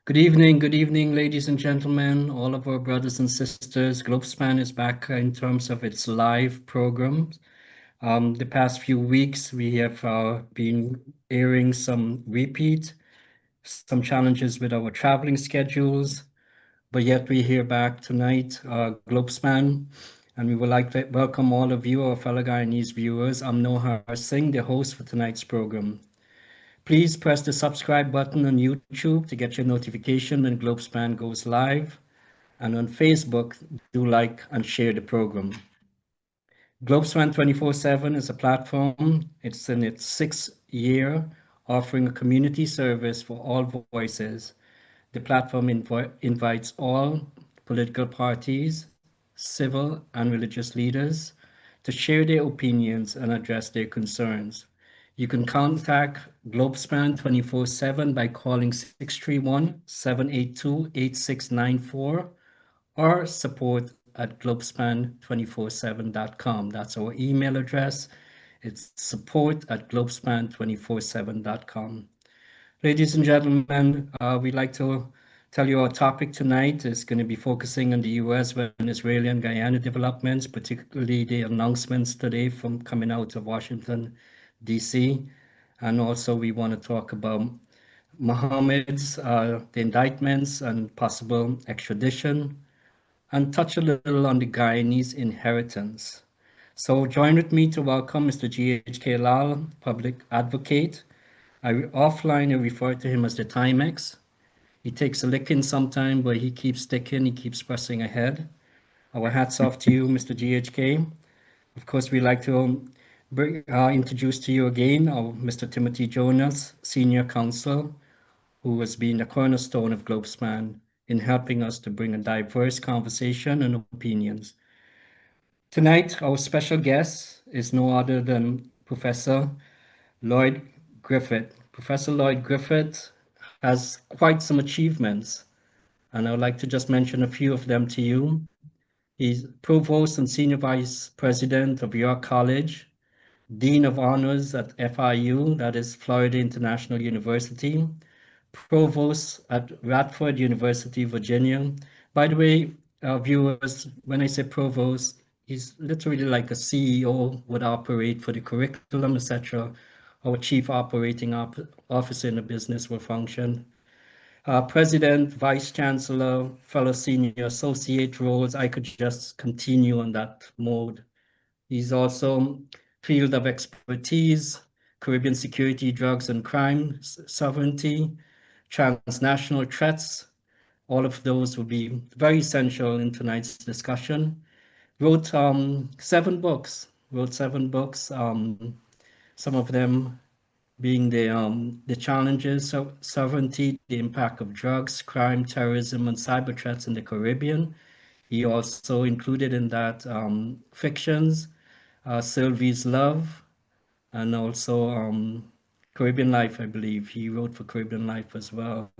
Good evening, ladies and gentlemen, all of our brothers and sisters. Globespan is back in terms of its live programs. The past few weeks, we have been airing some repeat, some challenges with our traveling schedules, but yet we're here back tonight, Globespan, and we would like to welcome all of you, our fellow Guyanese viewers. I'm Nohar Singh, the host for tonight's program. Please press the subscribe button on YouTube to get your notification when Globespan goes live. And on Facebook, do like and share the program. Globespan 24/7 is a platform. It's in its sixth year, offering a community service for all voices. The platform invites all political parties, civil and religious leaders to share their opinions and address their concerns. You can contact Globespan 24/7 by calling 631-782-8694 or support at globespan247.com. That's our email address. It's support at globespan247.com. Ladies and gentlemen, we'd like to tell you our topic tonight is going to be focusing on the US, Venezuela, and Guyana developments, particularly the announcements today from coming out of Washington, D.C. And also we want to talk about Mohamed's, the indictments and possible extradition, and touch a little on the Guyanese inheritance. So join with me to welcome Mr. G.H.K. Lal, public advocate. Offline, I refer to him as the Timex. He takes a licking sometime, but he keeps sticking, he keeps pressing ahead. Our hats off to you, Mr. GHK. Of course, we'd like to introduce to you again Mr. Timothy Jonas, Senior Counsel, who has been the cornerstone of Globespan in helping us to bring a diverse conversation and opinions. Tonight, our special guest is no other than Professor Lloyd Griffith. Professor Lloyd Griffith has quite some achievements, and I would like to just mention a few of them to you. He's Provost and Senior Vice President of York College, Dean of Honors at FIU, that is Florida International University, Provost at Radford University, Virginia. By the way, viewers, when I say Provost, he's literally like a CEO would operate for the curriculum, etc. Our Chief Operating Officer in the business will function. President, Vice Chancellor, fellow senior associate roles, I could just continue on that mode. He's also field of expertise, Caribbean security, drugs and crime, sovereignty, transnational threats. All of those will be very essential in tonight's discussion. Wrote 7 books, some of them being the challenges of sovereignty, the impact of drugs, crime, terrorism, and cyber threats in the Caribbean. He also included in that fictions, Sylvie's Love, and also Caribbean Life, I believe. He wrote for Caribbean Life as well.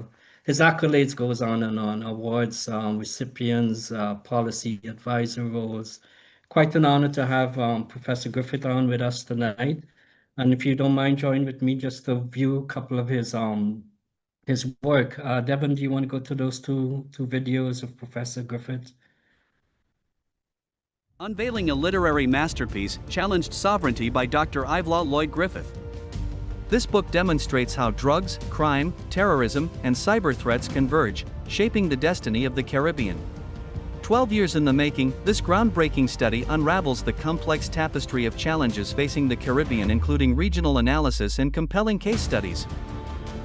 His accolades goes on and on, awards, recipients, policy advisor roles. Quite an honor to have Professor Griffith on with us tonight. And if you don't mind joining with me just to view a couple of his work. Devin, do you want to go to those two videos of Professor Griffith? Unveiling a literary masterpiece, Challenged Sovereignty by Dr. Ivelaw Lloyd Griffith. This book demonstrates how drugs, crime, terrorism, and cyber threats converge, shaping the destiny of the Caribbean. 12 years in the making, this groundbreaking study unravels the complex tapestry of challenges facing the Caribbean, including regional analysis and compelling case studies.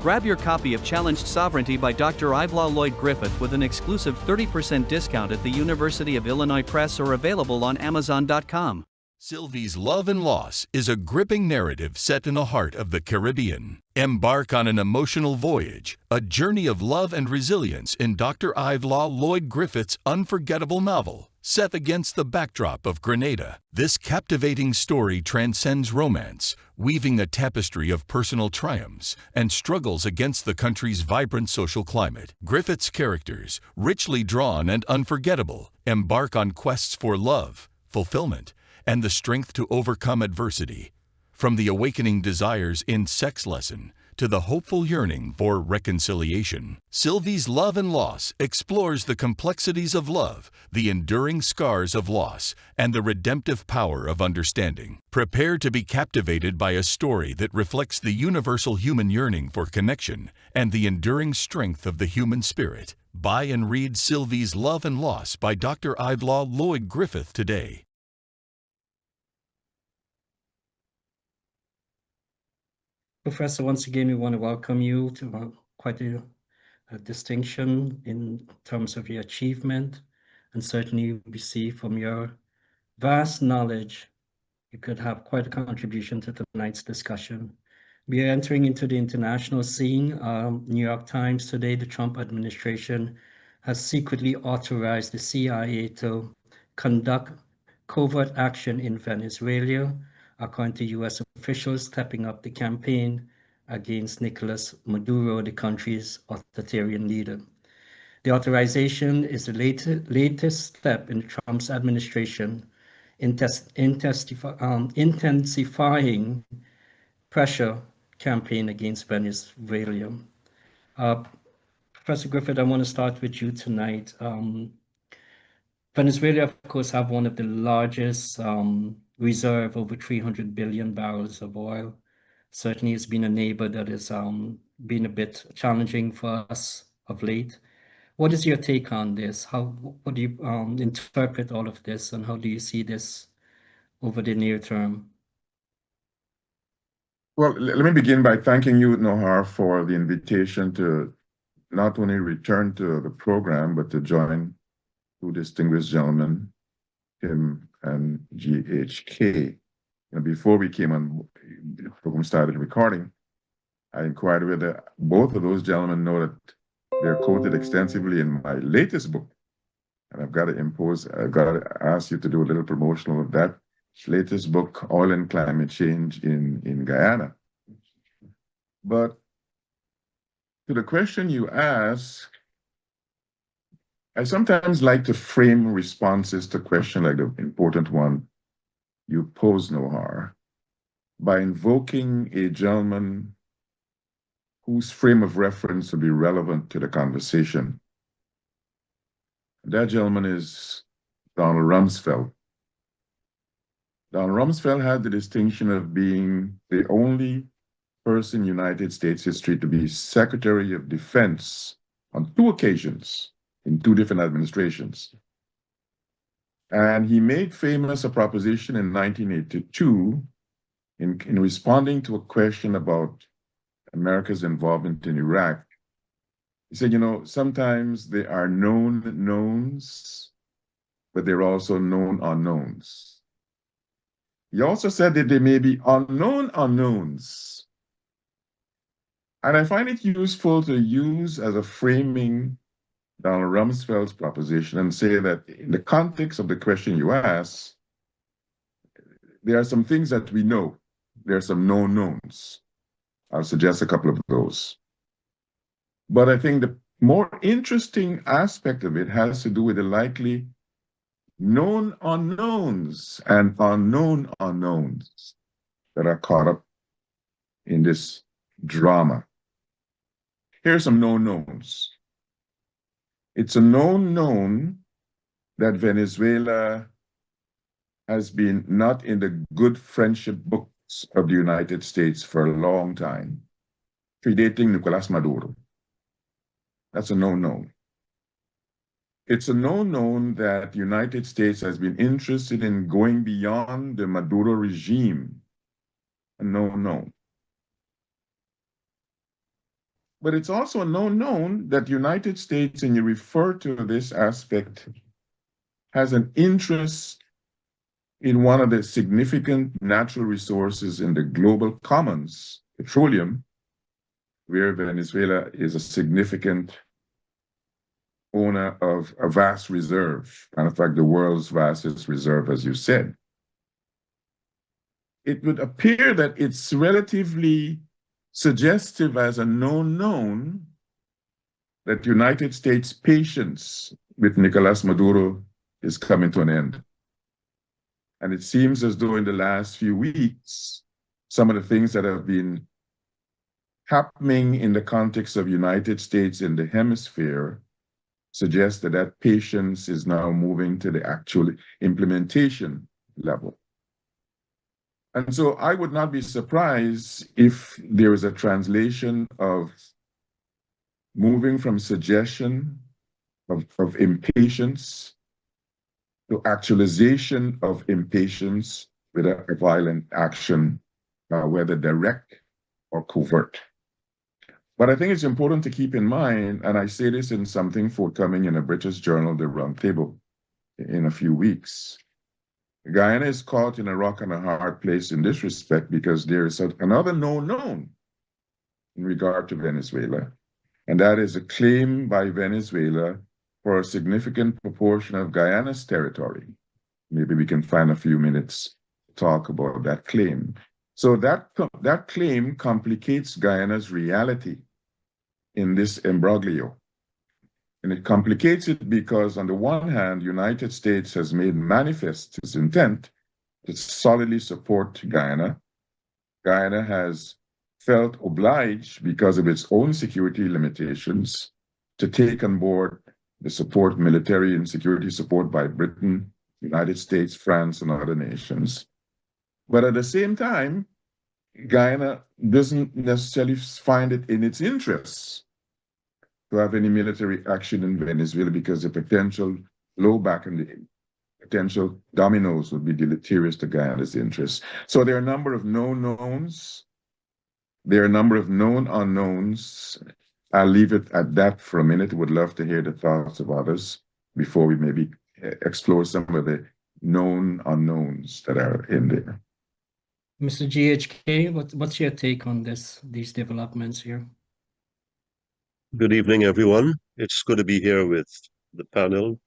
Grab your copy of Challenged Sovereignty by Dr. Ivelaw Lloyd Griffith with an exclusive 30% discount at the University of Illinois Press or available on Amazon.com. Sylvie's Love and Loss is a gripping narrative set in the heart of the Caribbean. Embark on an emotional voyage, a journey of love and resilience in Dr. Ivelaw Lloyd Griffith's unforgettable novel, set against the backdrop of Grenada. This captivating story transcends romance, weaving a tapestry of personal triumphs and struggles against the country's vibrant social climate. Griffith's characters, richly drawn and unforgettable, embark on quests for love, fulfillment, and the strength to overcome adversity. From the awakening desires in Sex Lesson to the hopeful yearning for reconciliation. Sylvie's Love and Loss explores the complexities of love, the enduring scars of loss, and the redemptive power of understanding. Prepare to be captivated by a story that reflects the universal human yearning for connection and the enduring strength of the human spirit. Buy and read Sylvie's Love and Loss by Dr. Ivlaw Lloyd Griffith today. Professor, once again, we want to welcome you to quite a distinction in terms of your achievement, and certainly we see from your vast knowledge, you could have quite a contribution to tonight's discussion. We are entering into the international scene. New York Times today, the Trump administration has secretly authorized the CIA to conduct covert action in Venezuela, according to US officials stepping up the campaign against Nicolas Maduro, the country's authoritarian leader. The authorization is the latest step in Trump's administration intensifying pressure campaign against Venezuela. Professor Griffith, I want to start with you tonight. Venezuela, of course, have one of the largest reserve, over 300 billion barrels of oil. Certainly, it's been a neighbor that has been a bit challenging for us of late. What is your take on this? What do you interpret all of this, and how do you see this over the near term? Well, let me begin by thanking you, Nohar, for the invitation to not only return to the program, but to join two distinguished gentlemen, Tim and GHK. And before we came on, the program started recording, I inquired whether both of those gentlemen know that they're quoted extensively in my latest book. And I've got to ask you to do a little promotional of that latest book, Oil and Climate Change in Guyana. But to the question you ask, I sometimes like to frame responses to questions like the important one you pose, Nohar, by invoking a gentleman whose frame of reference will be relevant to the conversation. That gentleman is Donald Rumsfeld. Donald Rumsfeld had the distinction of being the only person in United States history to be Secretary of Defense on 2 occasions in 2 different administrations. And he made famous a proposition in 1982 in responding to a question about America's involvement in Iraq. He said, you know, sometimes there are known knowns, but there are also known unknowns. He also said that there may be unknown unknowns. And I find it useful to use as a framing Donald Rumsfeld's proposition and say that in the context of the question you ask, there are some things that we know. There are some known knowns. I'll suggest a couple of those. But I think the more interesting aspect of it has to do with the likely known unknowns and unknown unknowns that are caught up in this drama. Here are some known knowns. It's a known known that Venezuela has been not in the good friendship books of the United States for a long time, predating Nicolas Maduro. That's a known known. It's a known known that the United States has been interested in going beyond the Maduro regime. A known known. But it's also a known known that the United States, and you refer to this aspect, has an interest in one of the significant natural resources in the global commons, petroleum, where Venezuela is a significant owner of a vast reserve, and in fact, the world's vastest reserve, as you said. It would appear that it's relatively suggestive as a known known that the United States' patience with Nicolas Maduro is coming to an end. And it seems as though in the last few weeks, some of the things that have been happening in the context of United States in the hemisphere suggests that that patience is now moving to the actual implementation level. And so I would not be surprised if there is a translation of moving from suggestion of impatience to actualization of impatience with a violent action, whether direct or covert. But I think it's important to keep in mind, and I say this in something forthcoming in a British journal, The Round Table, in a few weeks. Guyana is caught in a rock and a hard place in this respect because there is another known in regard to Venezuela, and that is a claim by Venezuela for a significant proportion of Guyana's territory. Maybe we can find a few minutes to talk about that claim. So that claim complicates Guyana's reality in this imbroglio. And it complicates it because, on the one hand, the United States has made manifest its intent to solidly support Guyana. Guyana has felt obliged, because of its own security limitations, to take on board the support, military and security support by Britain, United States, France, and other nations. But at the same time, Guyana doesn't necessarily find it in its interests to have any military action in Venezuela because the potential blowback and the potential dominoes would be deleterious to Guyana's interests. So there are a number of known knowns. There are a number of known unknowns. I'll leave it at that for a minute. Would love to hear the thoughts of others before we maybe explore some of the known unknowns that are in there. Mr. GHK, what's your take on these developments here? Good evening, everyone. It's good to be here with the panel,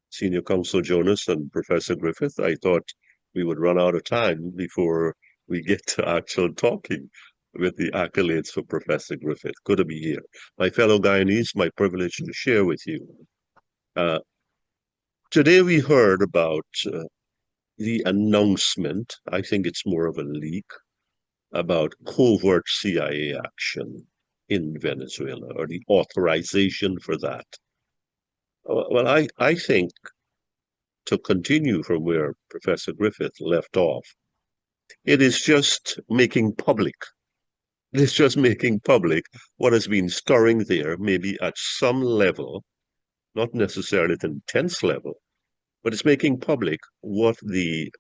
Senior Counsel Jonas and Professor Griffith. I thought we would run out of time before we get to actual talking with the accolades for Professor Griffith. Good to be here. My fellow Guyanese, my privilege to share with you. Today we heard about the announcement, I think it's more of a leak, about covert CIA action in Venezuela, or the authorization for that. Well, I think, to continue from where Professor Griffith left off, it is just making public. It's just making public what has been stirring there, maybe at some level, not necessarily at an intense level, but it's making public what the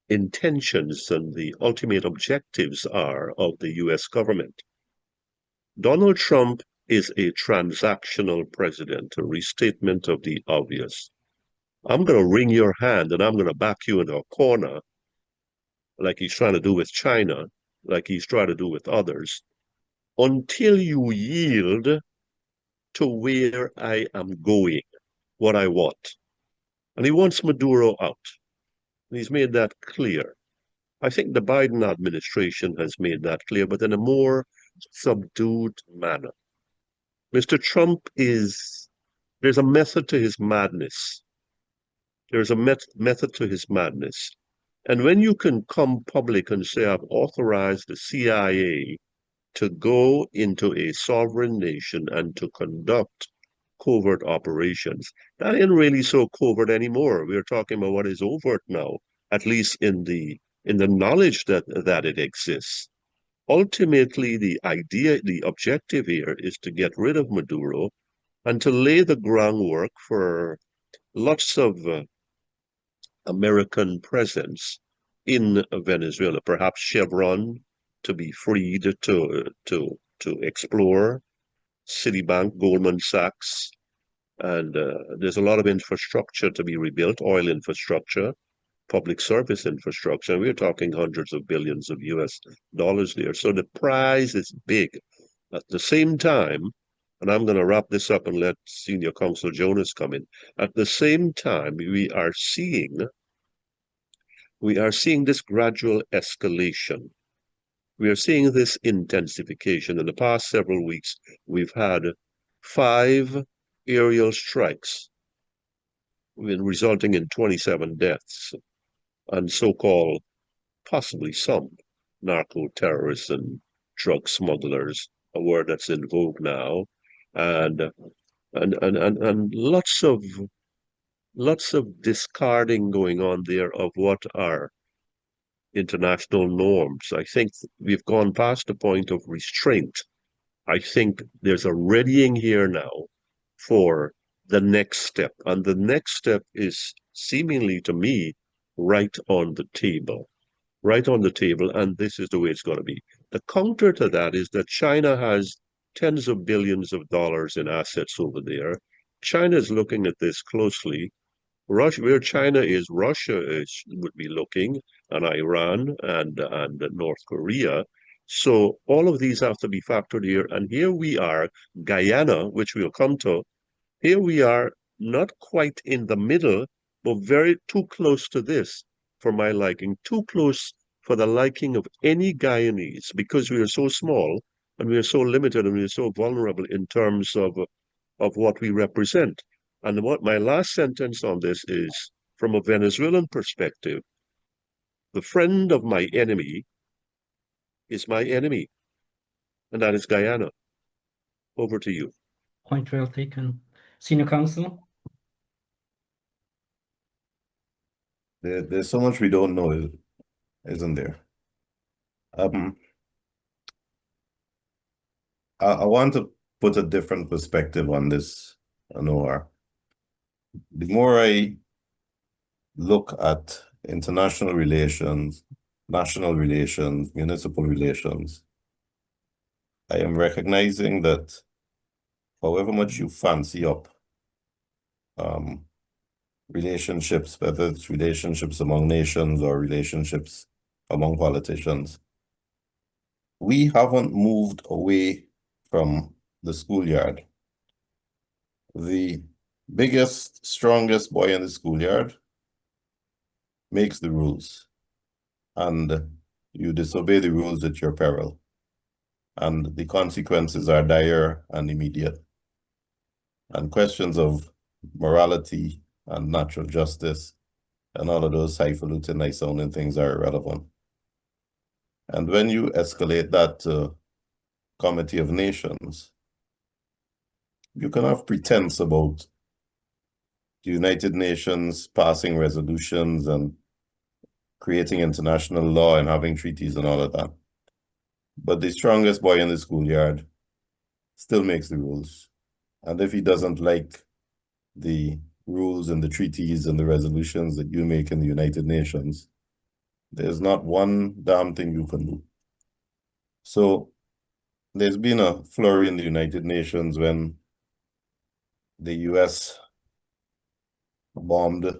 intentions and the ultimate objectives are of the US government. Donald Trump is a transactional president, a restatement of the obvious. I'm going to wring your hand and I'm going to back you into a corner like he's trying to do with China, like he's trying to do with others, until you yield to where I am going, what I want. And he wants Maduro out. And he's made that clear. I think the Biden administration has made that clear, but in a more subdued manner. Mr. Trump there's a method to his madness. There's a method to his madness. And when you can come public and say, I've authorized the CIA to go into a sovereign nation and to conduct covert operations, that ain't really so covert anymore. We're talking about what is overt now, at least in the knowledge that it exists. Ultimately, the objective here is to get rid of Maduro and to lay the groundwork for lots of American presence in Venezuela, perhaps Chevron to be freed to explore, Citibank, Goldman Sachs, and there's a lot of infrastructure to be rebuilt, oil infrastructure, public service infrastructure, and we're talking hundreds of billions of US dollars there. So the prize is big. At the same time, and I'm going to wrap this up and let Senior Counsel Jonas come in. At the same time, we are seeing this gradual escalation. We are seeing this intensification. In the past several weeks, we've had 5 aerial strikes, resulting in 27 deaths, and so-called, possibly some, narco-terrorists and drug smugglers, a word that's in vogue now, and lots of discarding going on there of what are international norms. I think we've gone past the point of restraint. I think there's a readying here now for the next step. And the next step is seemingly to me right on the table. Right on the table, and this is the way it's going to be. The counter to that is that China has tens of billions of dollars in assets over there. China is looking at this closely. Russia, where China is, would be looking, and Iran and North Korea. So all of these have to be factored here. And here we are, Guyana, which we'll come to. Here we are, not quite in the middle, but very too close to this for my liking, too close for the liking of any Guyanese, because we are so small and we are so limited and we are so vulnerable in terms of what we represent. And what my last sentence on this is, from a Venezuelan perspective, the friend of my enemy is my enemy, and that is Guyana. Over to you. Point well taken. Senior Counsel? There's so much we don't know, isn't there? I want to put a different perspective on this, Anwar. The more I look at international relations, national relations, municipal relations, I am recognizing that however much you fancy up relationships, whether it's relationships among nations or relationships among politicians, we haven't moved away from the schoolyard. The biggest, strongest boy in the schoolyard makes the rules, and you disobey the rules at your peril. And the consequences are dire and immediate. And questions of morality and natural justice and all of those highfalutin, nice-sounding things are irrelevant. And when you escalate that to Committee of Nations, you can have pretense about the United Nations passing resolutions and creating international law and having treaties and all of that. But the strongest boy in the schoolyard still makes the rules. And if he doesn't like the rules and the treaties and the resolutions that you make in the United Nations, there's not one damn thing you can do. So there's been a flurry in the United Nations when the US bombed,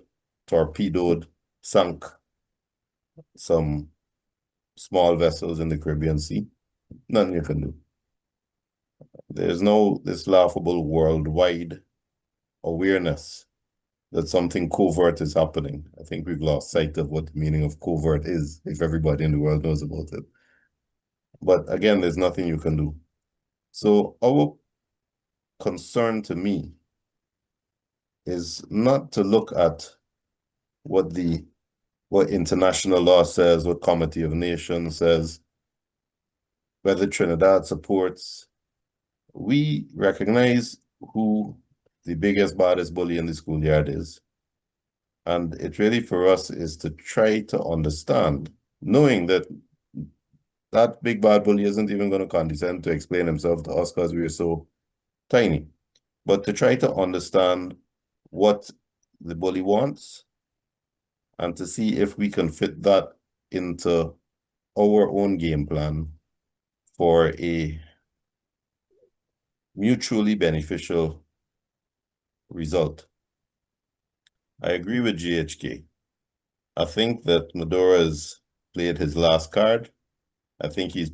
torpedoed, sunk some small vessels in the Caribbean Sea. Nothing you can do. There's no this laughable worldwide awareness that something covert is happening. I think we've lost sight of what the meaning of covert is, if everybody in the world knows about it. But again, there's nothing you can do. So our concern to me is not to look at what international law says, what Committee of Nations says, whether Trinidad supports. We recognize who the biggest, baddest bully in the schoolyard is. And it really for us is to try to understand, knowing that that big bad bully isn't even going to condescend to explain himself to us because we are so tiny. But to try to understand what the bully wants and to see if we can fit that into our own game plan for a mutually beneficial result. I agree with GHK. I think that Maduro has played his last card. I think he's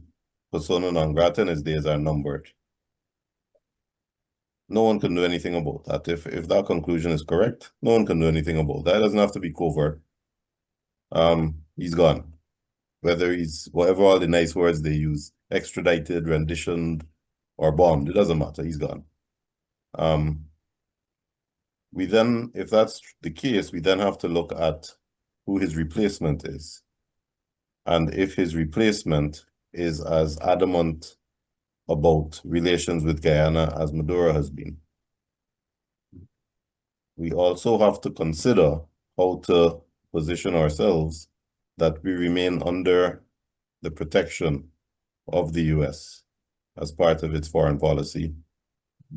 persona non grata and his days are numbered. No one can do anything about that. If that conclusion is correct, no one can do anything about that. It doesn't have to be covert. He's gone. Whether he's, whatever all the nice words they use, extradited, renditioned, or bombed, it doesn't matter. He's gone. We then, if that's the case, we then have to look at who his replacement is. And if his replacement is as adamant about relations with Guyana as Maduro has been. We also have to consider how to position ourselves that we remain under the protection of the US as part of its foreign policy,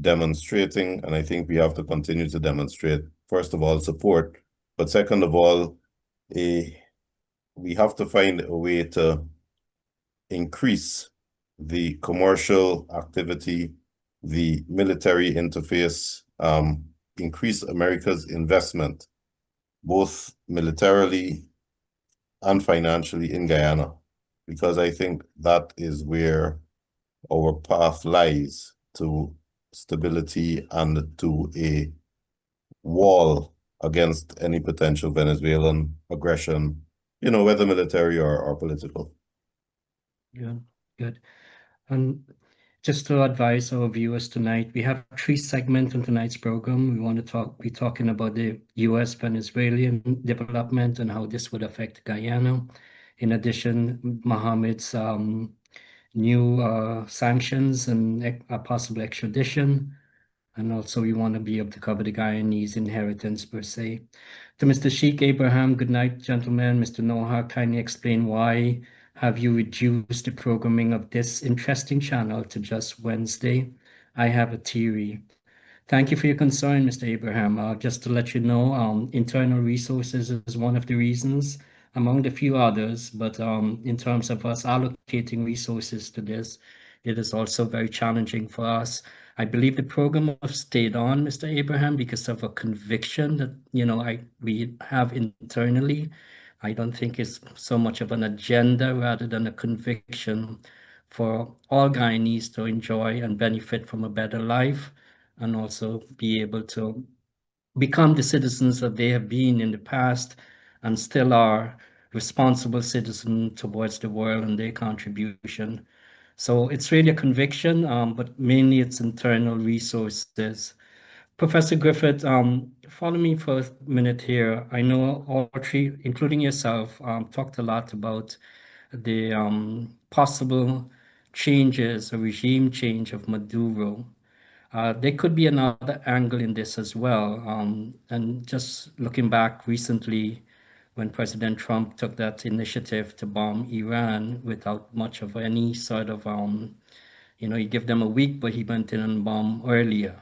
demonstrating, and I think we have to continue to demonstrate, first of all, support, but second of all, we have to find a way to increase the commercial activity, the military interface, increase America's investment, both militarily and financially in Guyana, because I think that is where our path lies to stability and to a wall against any potential Venezuelan aggression, whether military or political. Yeah, good. And just to advise our viewers tonight, we have 3 segments on tonight's program. We want to be talking about the US-Venezuelan development and how this would affect Guyana. In addition, Mohamed's new sanctions and a possible extradition. And also we want to be able to cover the Guyanese inheritance per se. To Mr. Sheikh Abraham, good night, gentlemen. Mr. Noha, kindly explain why have you reduced the programming of this interesting channel to just Wednesday? I have a theory. Thank you for your concern, Mr. Abraham. Just to let you know, internal resources is one of the reasons, among the few others, but in terms of us allocating resources to this, it is also very challenging for us. I believe the program have stayed on, Mr. Abraham, because of a conviction that, we have internally. I don't think it's so much of an agenda rather than a conviction for all Guyanese to enjoy and benefit from a better life and also be able to become the citizens that they have been in the past and still are responsible citizens towards the world and their contribution. So it's really a conviction, but mainly it's internal resources. Professor Griffith, follow me for a minute here. I know all 3, including yourself, talked a lot about the possible changes, a regime change of Maduro. There could be another angle in this as well. And just looking back recently, when President Trump took that initiative to bomb Iran without much of any sort of, he gave them a week, but he went in and bombed earlier.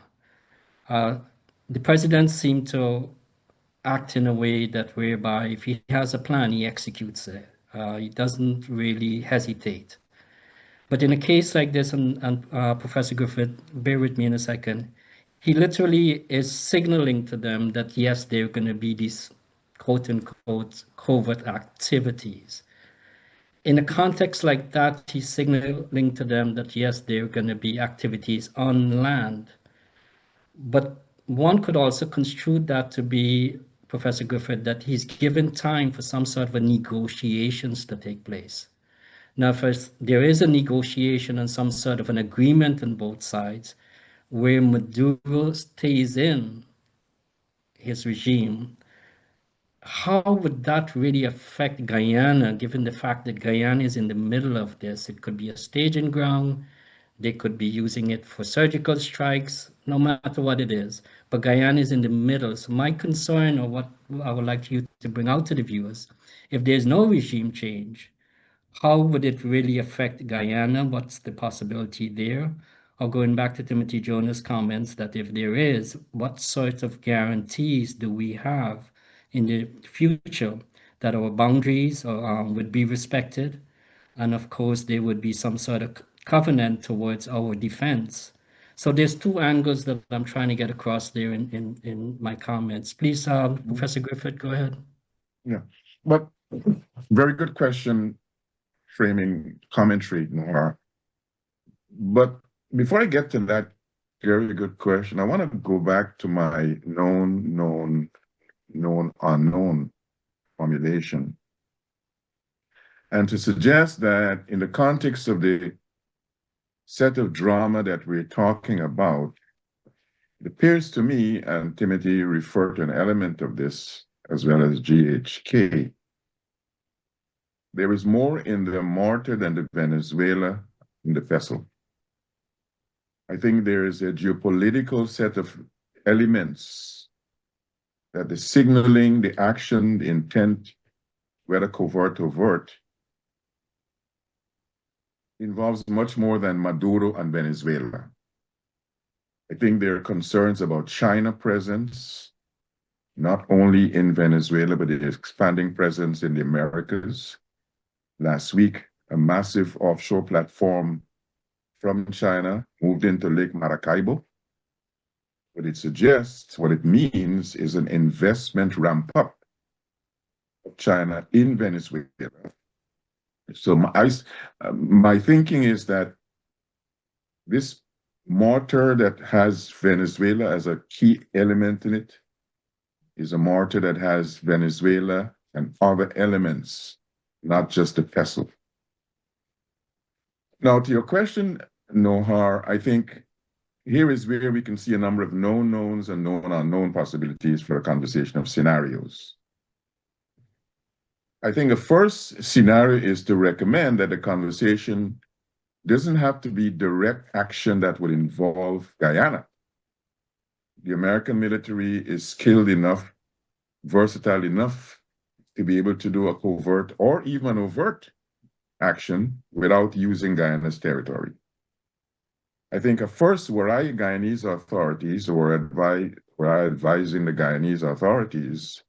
The president seemed to act in a way that whereby if he has a plan, he executes it. He doesn't really hesitate. But in a case like this, and Professor Griffith, bear with me in a second, he literally is signaling to them that yes, there are going to be these quote unquote covert activities. In a context like that, he's signaling to them that yes, there are going to be activities on land. But one could also construe that to be, Professor Griffith, that he's given time for some sort of a negotiations to take place. Now, first, there is a negotiation and some sort of an agreement on both sides where Maduro stays in his regime. How would that really affect Guyana, given the fact that Guyana is in the middle of this? It could be a staging ground. They could be using it for surgical strikes, no matter what it is. But Guyana is in the middle. So my concern, or what I would like you to bring out to the viewers, if there's no regime change, how would it really affect Guyana? What's the possibility there? Or going back to Timothy Jonas' comments that if there is, what sort of guarantees do we have in the future that our boundaries would be respected? And of course, there would be some sort of covenant towards our defense. So there's 2 angles that I'm trying to get across there in my comments. Please, Professor Griffith, go ahead. Yeah, but very good question, framing commentary, Noah. But before I get to that very good question, I want to go back to my known, unknown formulation. And to suggest that in the context of the set of drama that we're talking about, it appears to me, and Timothy referred to an element of this as well as GHK, there is more in the mortar than the Venezuela in the vessel. I think there is a geopolitical set of elements that the signaling, the action, the intent, whether covert or overt, involves much more than Maduro and Venezuela. I think there are concerns about China presence, not only in Venezuela, but its expanding presence in the Americas. Last week, a massive offshore platform from China moved into Lake Maracaibo. What it suggests, what it means, is an investment ramp up of China in Venezuela. So my thinking is that this mortar that has Venezuela as a key element in it is a mortar that has Venezuela and other elements, not just the vessel. Now, to your question, Nohar, I think here is where we can see a number of known knowns and known unknown possibilities for a conversation of scenarios. I think the first scenario is to recommend that the conversation doesn't have to be direct action that would involve Guyana. The American military is skilled enough, versatile enough to be able to do a covert or even overt action without using Guyana's territory. I think at first, were I Guyanese authorities or advising the Guyanese authorities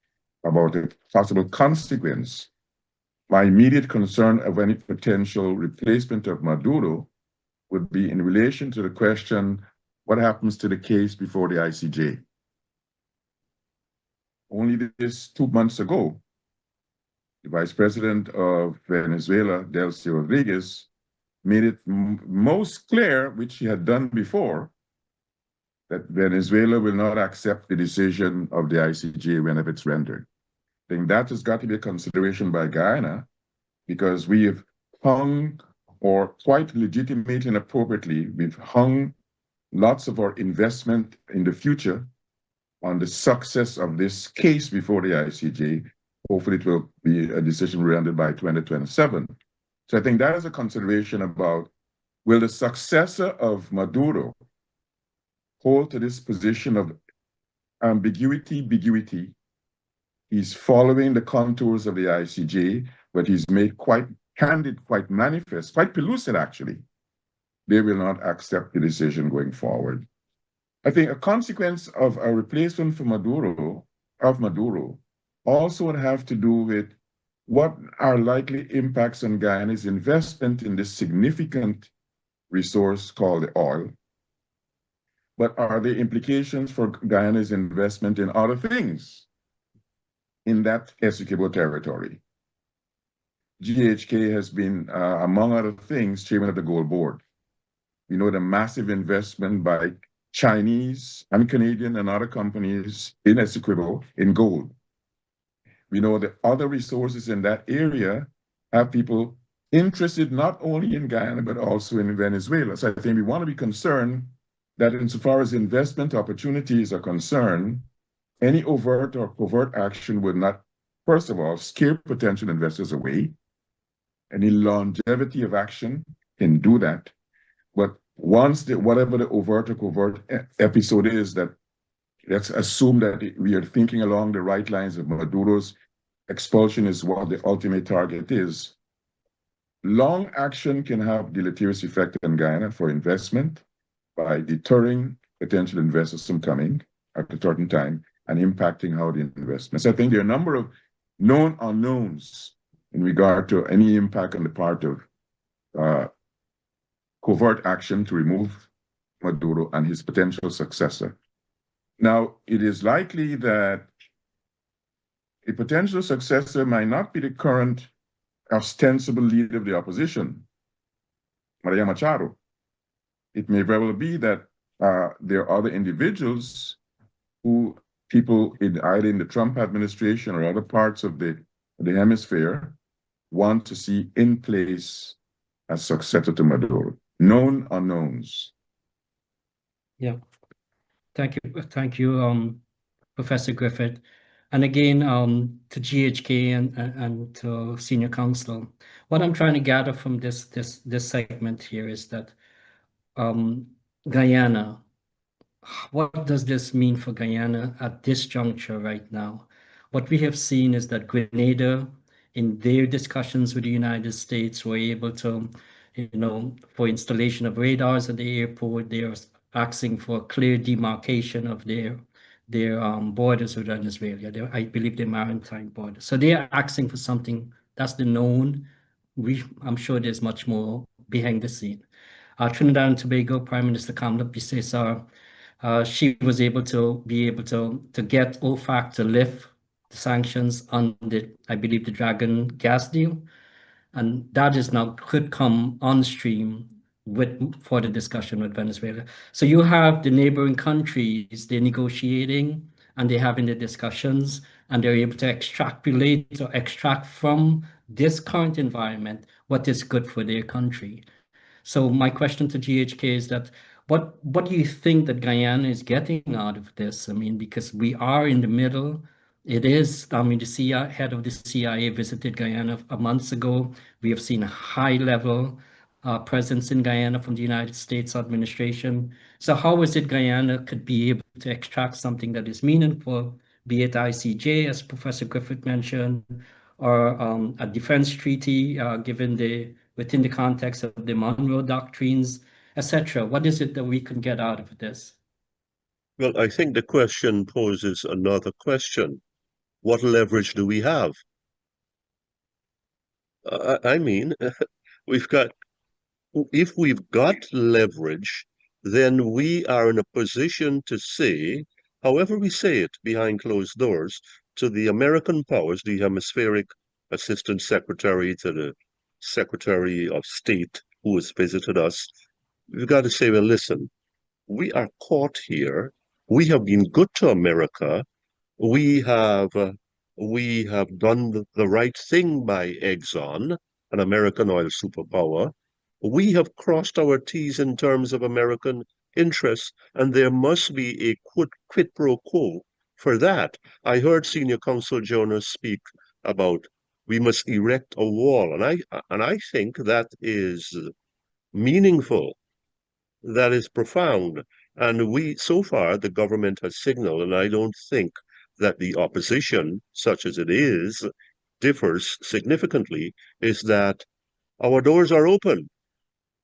about a possible consequence, my immediate concern of any potential replacement of Maduro would be in relation to the question, what happens to the case before the ICJ? Only this 2 months ago, the Vice President of Venezuela, Delcy Rodriguez, made it most clear, which she had done before, that Venezuela will not accept the decision of the ICJ whenever it's rendered. I think that has got to be a consideration by Guyana, because we have hung, or quite legitimately and appropriately, we've hung lots of our investment in the future on the success of this case before the ICJ. Hopefully it will be a decision rendered by 2027. So I think that is a consideration about, will the successor of Maduro hold to this position of ambiguity? He's following the contours of the ICJ, but he's made quite candid, quite manifest, quite pellucid actually. They will not accept the decision going forward. I think a consequence of a replacement for Maduro also would have to do with what are likely impacts on Guyana's investment in this significant resource called the oil. But are there implications for Guyana's investment in other things in that Essequibo territory? GHK has been, among other things, chairman of the Gold Board. We know the massive investment by Chinese and Canadian and other companies in Essequibo in gold. We know that other resources in that area have people interested not only in Guyana, but also in Venezuela. So I think we want to be concerned that insofar as investment opportunities are concerned, any overt or covert action would not, first of all, scare potential investors away. Any longevity of action can do that. But once whatever the overt or covert episode is, that let's assume that we are thinking along the right lines of Maduro's expulsion is what the ultimate target is. Long action can have deleterious effect on Guyana for investment by deterring potential investors from coming at a certain time and impacting how the investments. I think there are a number of known unknowns in regard to any impact on the part of covert action to remove Maduro and his potential successor. Now, it is likely that a potential successor might not be the current ostensible leader of the opposition, Maria Machado. It may very well be that there are other individuals who people either in the Trump administration or other parts of the hemisphere want to see in place as successor to Maduro. Known unknowns. Yeah, thank you, Professor Griffith. And again, to GHK and to senior counsel, what I'm trying to gather from this segment here is that um, Guyana, what does this mean for Guyana at this juncture right now? What we have seen is that Grenada, in their discussions with the United States, were able to, for installation of radars at the airport, they are asking for a clear demarcation of their borders with Venezuela. I believe their maritime borders. So they are asking for something that's the known. I'm sure there's much more behind the scene. Trinidad and Tobago Prime Minister Kamala Bisesar, she was able to get OFAC to lift the sanctions on I believe, the Dragon gas deal, and that is now could come on stream for the discussion with Venezuela. So you have the neighboring countries, they're negotiating and they're having the discussions, and they're able to extrapolate or extract from this current environment what is good for their country. So my question to GHK is that what do you think that Guyana is getting out of this? I mean, because we are in the middle. It is, I mean, the CIA, head of the CIA visited Guyana a month ago. We have seen a high level presence in Guyana from the United States administration. So how is it Guyana could be able to extract something that is meaningful, be it ICJ, as Professor Griffith mentioned, or a defense treaty, given within the context of the Monroe doctrines, etc. What is it that we can get out of this? Well, I think the question poses another question. What leverage do we have? I mean, we've got, if we've got leverage, then we are in a position to say, however we say it behind closed doors, to the American powers, the hemispheric assistant secretary to the Secretary of State who has visited us, we've got to say, well, listen, we are caught here. We have been good to America. We have we have done the right thing by Exxon, an American oil superpower. We have crossed our T's in terms of American interests, and there must be a quid pro quo for that. I heard Senior Counsel Jonas speak about we must erect a wall, and I think that is meaningful, that is profound. And so far, the government has signaled, and I don't think that the opposition, such as it is, differs significantly, is that our doors are open.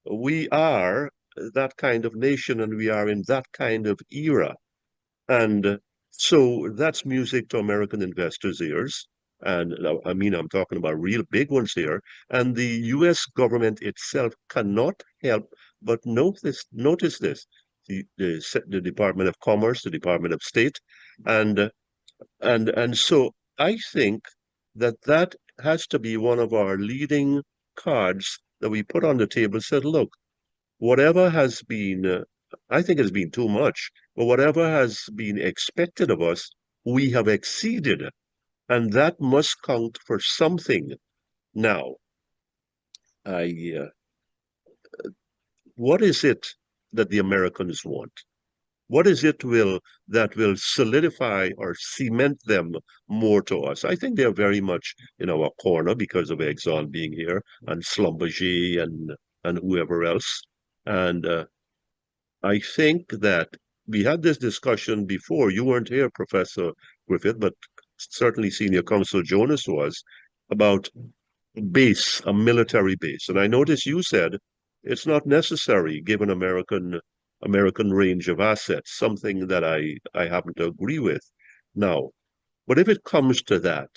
We are that kind of nation, and we are in that kind of era. And so that's music to American investors' ears. And I mean, I'm talking about real big ones here. And the US government itself cannot help but notice this. The Department of Commerce, the Department of State, and so I think that has to be one of our leading cards that we put on the table. Said, look, whatever has been, I think it's been too much, but whatever has been expected of us, we have exceeded, and that must count for something. Now, what is it that the Americans want? What is it that will solidify or cement them more to us? I think they're very much in our corner because of Exxon being here and Schlumberger and whoever else. And I think that we had this discussion before. You weren't here, Professor Griffith, but certainly Senior Counsel Jonas was, about a military base. And I noticed you said it's not necessary given American range of assets, something that I happen to agree with. Now, but if it comes to that,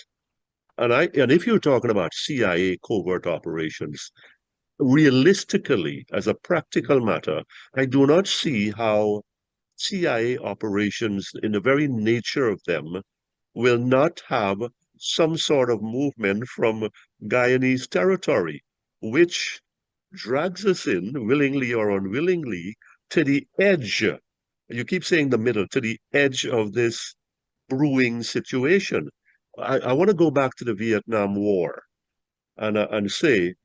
and if you're talking about CIA covert operations, realistically, as a practical matter, I do not see how CIA operations, in the very nature of them, will not have some sort of movement from Guyanese territory, which drags us in, willingly or unwillingly, to the edge. You keep saying the middle, to the edge of this brewing situation. I want to go back to the Vietnam War and say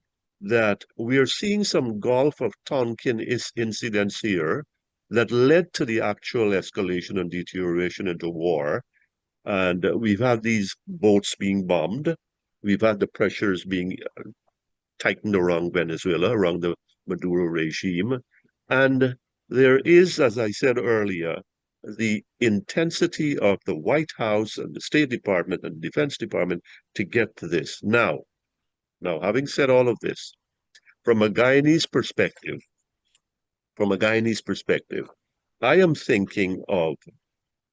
that we are seeing some Gulf of Tonkin incidents here that led to the actual escalation and deterioration into war. And we've had these boats being bombed. We've had the pressures being tightened around Venezuela, around the Maduro regime. And there is, as I said earlier, the intensity of the White House and the State Department and the Defense Department to get to this. Now, having said all of this, from a Guyanese perspective, I am thinking of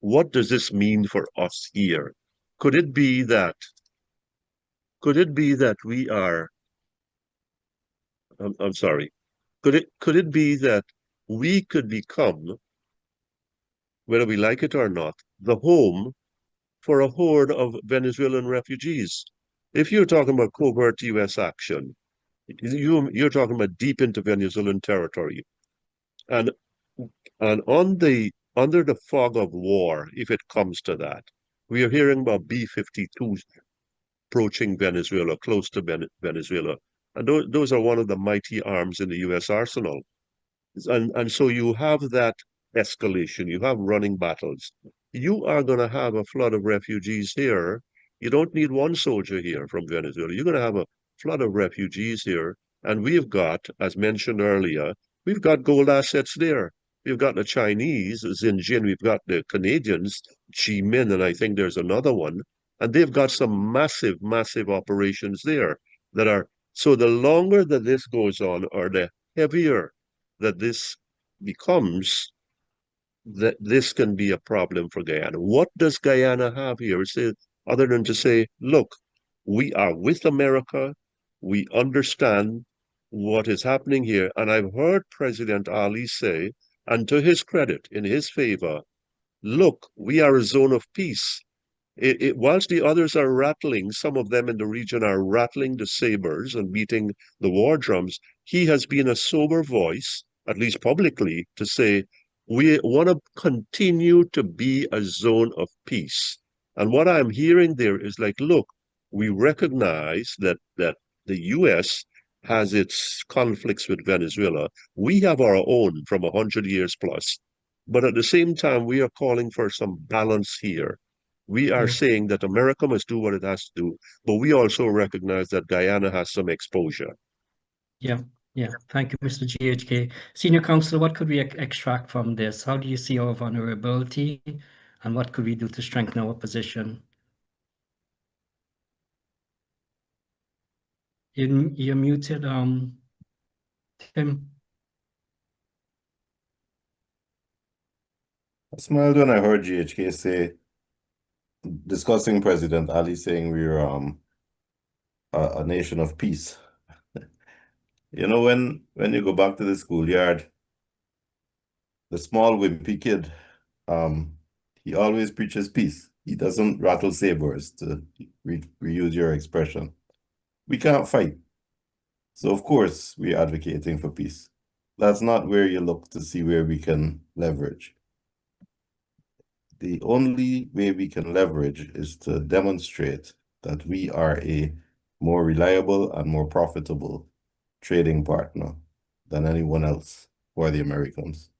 what does this mean for us here? Could it be that we are, I'm sorry, could it be that we could become, whether we like it or not, the home for a horde of Venezuelan refugees? If you're talking about covert US action, you're talking about deep into Venezuelan territory. And under the fog of war, if it comes to that, we are hearing about B-52s approaching Venezuela, close to Venezuela. And those are one of the mighty arms in the US arsenal. And so you have that escalation, you have running battles. You are going to have a flood of refugees here. You don't need one soldier here from Venezuela. You're going to have a flood of refugees here. And we've got, as mentioned earlier, we've got gold assets there. We've got the Chinese, Xinjiang, we've got the Canadians, Chi Minh, and I think there's another one. And they've got some massive, massive operations there that are, so the longer that this goes on, or the heavier that this becomes, that this can be a problem for Guyana. What does Guyana have here? Other than to say, look, we are with America, we understand what is happening here. And I've heard President Ali say, and to his credit, in his favor, look, we are a zone of peace. Whilst the others are rattling, some of them in the region are rattling the sabers and beating the war drums, he has been a sober voice, at least publicly, to say, we want to continue to be a zone of peace. And what I'm hearing there is like, look, we recognize that the US has its conflicts with Venezuela. We have our own from 100 years plus. But at the same time, we are calling for some balance here. We are saying that America must do what it has to do, but we also recognize that Guyana has some exposure. Yeah, yeah. Thank you, Mr. GHK. Senior Counsel, what could we extract from this? How do you see our vulnerability, and what could we do to strengthen our position? You're muted, Tim. I smiled when I heard GHK say, discussing President Ali, saying we're a nation of peace. You know, when you go back to the schoolyard, the small wimpy kid, he always preaches peace. He doesn't rattle sabers, to reuse your expression. We can't fight. So of course we're advocating for peace. That's not where you look to see where we can leverage. The only way we can leverage is to demonstrate that we are a more reliable and more profitable trading partner than anyone else for the Americans.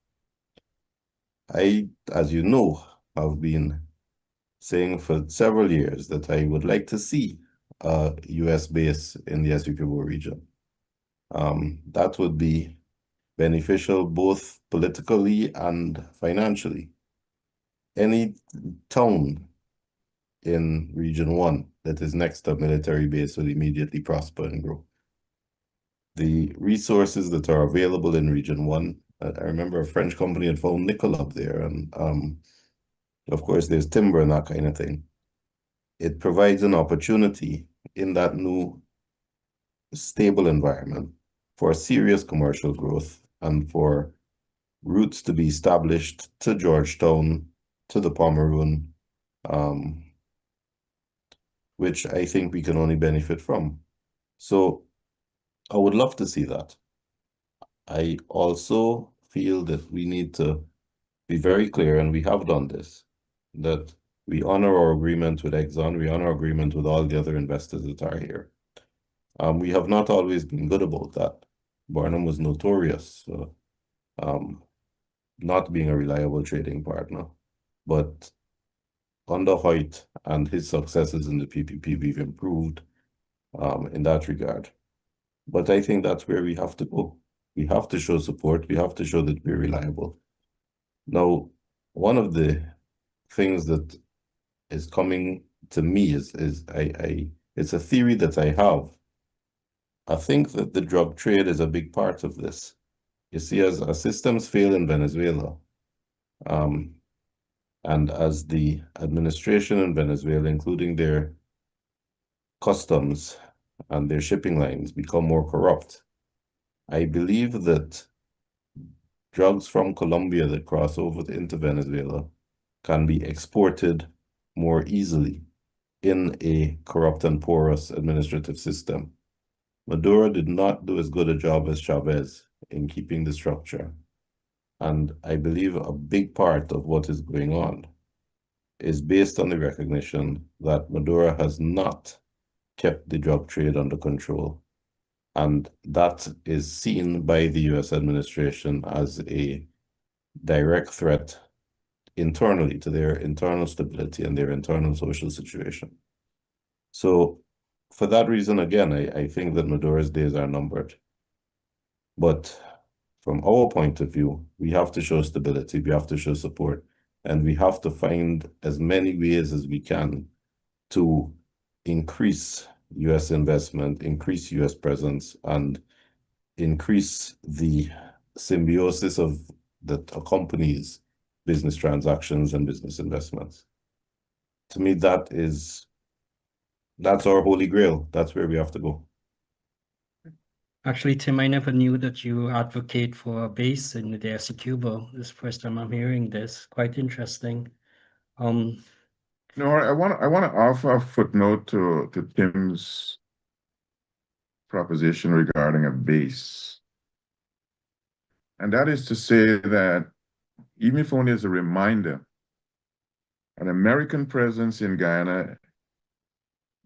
I, as you know, have been saying for several years that I would like to see a US base in the Essequibo region. That would be beneficial both politically and financially. Any town in Region 1 that is next to a military base will immediately prosper and grow. The resources that are available in Region 1, I remember a French company had found nickel up there, and of course there's timber and that kind of thing. It provides an opportunity in that new stable environment for serious commercial growth and for routes to be established to Georgetown, to the Pomeroon, which I think we can only benefit from. So I would love to see that. I also feel that we need to be very clear, and we have done this, that we honor our agreement with Exxon, we honor our agreement with all the other investors that are here. We have not always been good about that. Barnum was notorious for not being a reliable trading partner. But under Hoyt and his successes in the PPP, we've improved in that regard. But I think that's where we have to go. We have to show support. We have to show that we're reliable. Now, one of the things that is coming to me is it's a theory that I have. I think that the drug trade is a big part of this. You see, as our systems fail in Venezuela, and as the administration in Venezuela, including their customs and their shipping lines, become more corrupt, I believe that drugs from Colombia that cross over into Venezuela can be exported more easily in a corrupt and porous administrative system. Maduro did not do as good a job as Chavez in keeping the structure. And I believe a big part of what is going on is based on the recognition that Maduro has not kept the drug trade under control. And that is seen by the US administration as a direct threat internally to their internal stability and their internal social situation. So for that reason, again, I think that Maduro's days are numbered. But from our point of view, we have to show stability, we have to show support, and we have to find as many ways as we can to increase US investment, increase US presence, and increase the symbiosis that accompanies business transactions and business investments. To me, that's our holy grail. That's where we have to go. Actually, Tim, I never knew that you advocate for a base in the DRC Cuba. This is the first time I'm hearing this. Quite interesting. No, I want to offer a footnote to Tim's proposition regarding a base. And that is to say that, even if only as a reminder, an American presence in Guyana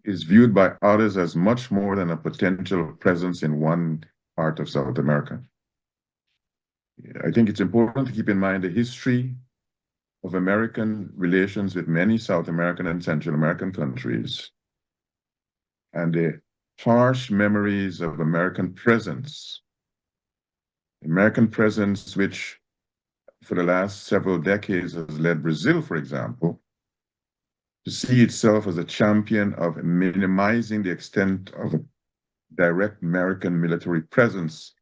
is viewed by others as much more than a potential presence in one part of South America. I think it's important to keep in mind the history of American relations with many South American and Central American countries, and the harsh memories of American presence which for the last several decades has led Brazil, for example, to see itself as a champion of minimizing the extent of a direct American military presence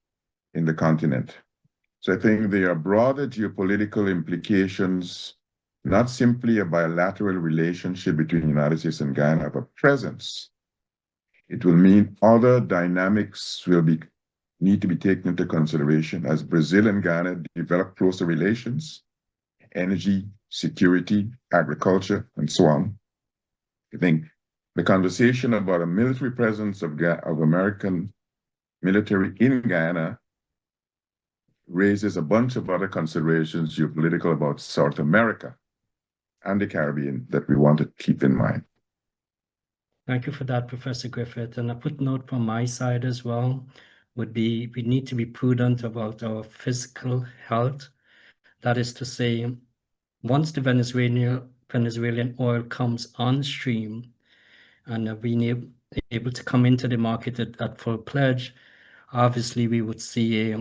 in the continent. So I think there are broader geopolitical implications, not simply a bilateral relationship between the United States and Guyana, but presence. It will mean other dynamics need to be taken into consideration as Brazil and Guyana develop closer relations, energy, security, agriculture, and so on. I think the conversation about a military presence of American military in Guyana raises a bunch of other considerations geopolitical about South America and the Caribbean that we want to keep in mind. Thank you for that, Professor Griffith. And a footnote from my side as well would be we need to be prudent about our physical health. That is to say, once the Venezuelan oil comes on stream and being able to come into the market at full pledge, obviously we would see a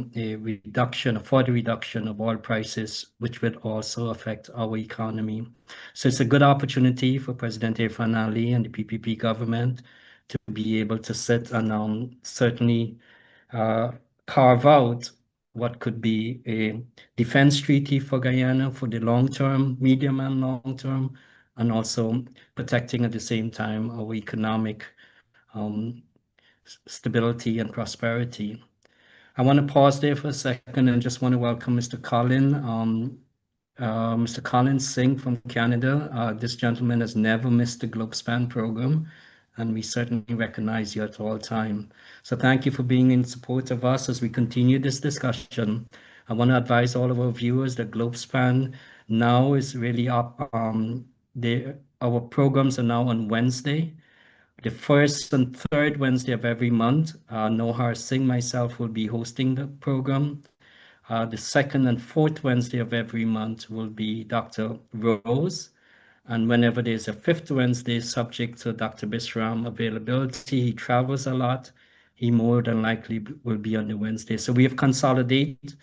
further reduction of oil prices, which would also affect our economy. So it's a good opportunity for President Irfan Ali and the PPP government to be able to sit and certainly carve out what could be a defense treaty for Guyana for the long term, medium and long term, and also protecting at the same time our economic stability and prosperity. I want to pause there for a second and just want to welcome Mr. Colin Singh from Canada. This gentleman has never missed the Globespan program, and we certainly recognize you at all time. So thank you for being in support of us as we continue this discussion. I want to advise all of our viewers that Globespan now is really up. Our programs are now on Wednesday. The first and third Wednesday of every month, Nohar Singh, myself, will be hosting the program. The second and fourth Wednesday of every month will be Dr. Rose. And whenever there's a fifth Wednesday, subject to Dr. Bisram availability, he travels a lot. He more than likely will be on the Wednesday. So we have consolidated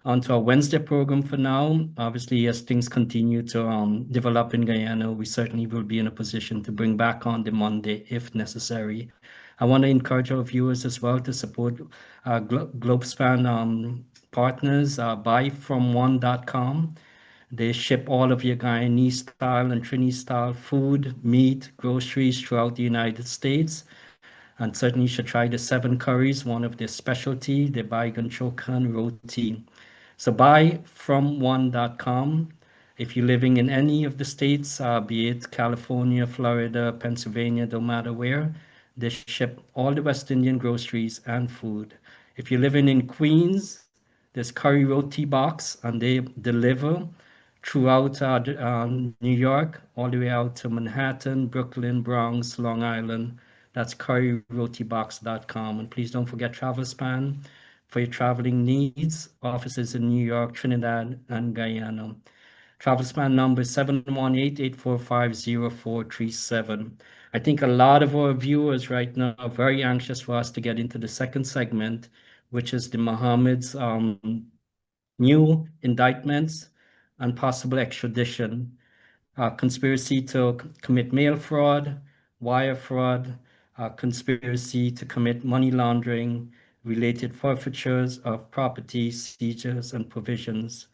onto our Wednesday program for now. Obviously, as things continue to develop in Guyana, we certainly will be in a position to bring back on the Monday if necessary. I want to encourage our viewers as well to support Globespan partners, buyfromone.com. They ship all of your Guyanese style and Trini style food, meat, groceries throughout the United States. And certainly you should try the 7 curries, one of their specialty, the Baigan Chokan roti. So buyfromone.com. If you're living in any of the states, be it California, Florida, Pennsylvania, no matter where, they ship all the West Indian groceries and food. If you're living in Queens, there's Curry Roti Box, and they deliver throughout New York, all the way out to Manhattan, Brooklyn, Bronx, Long Island. That's curryrotibox.com. And please don't forget Travelspan for your traveling needs. Offices in New York, Trinidad, and Guyana. Travelspan number is 718-845-0437. I think a lot of our viewers right now are very anxious for us to get into the second segment, which is the Mohammed's new indictments and possible extradition, conspiracy to commit mail fraud, wire fraud, conspiracy to commit money laundering, related forfeitures of property, seizures, and provisions.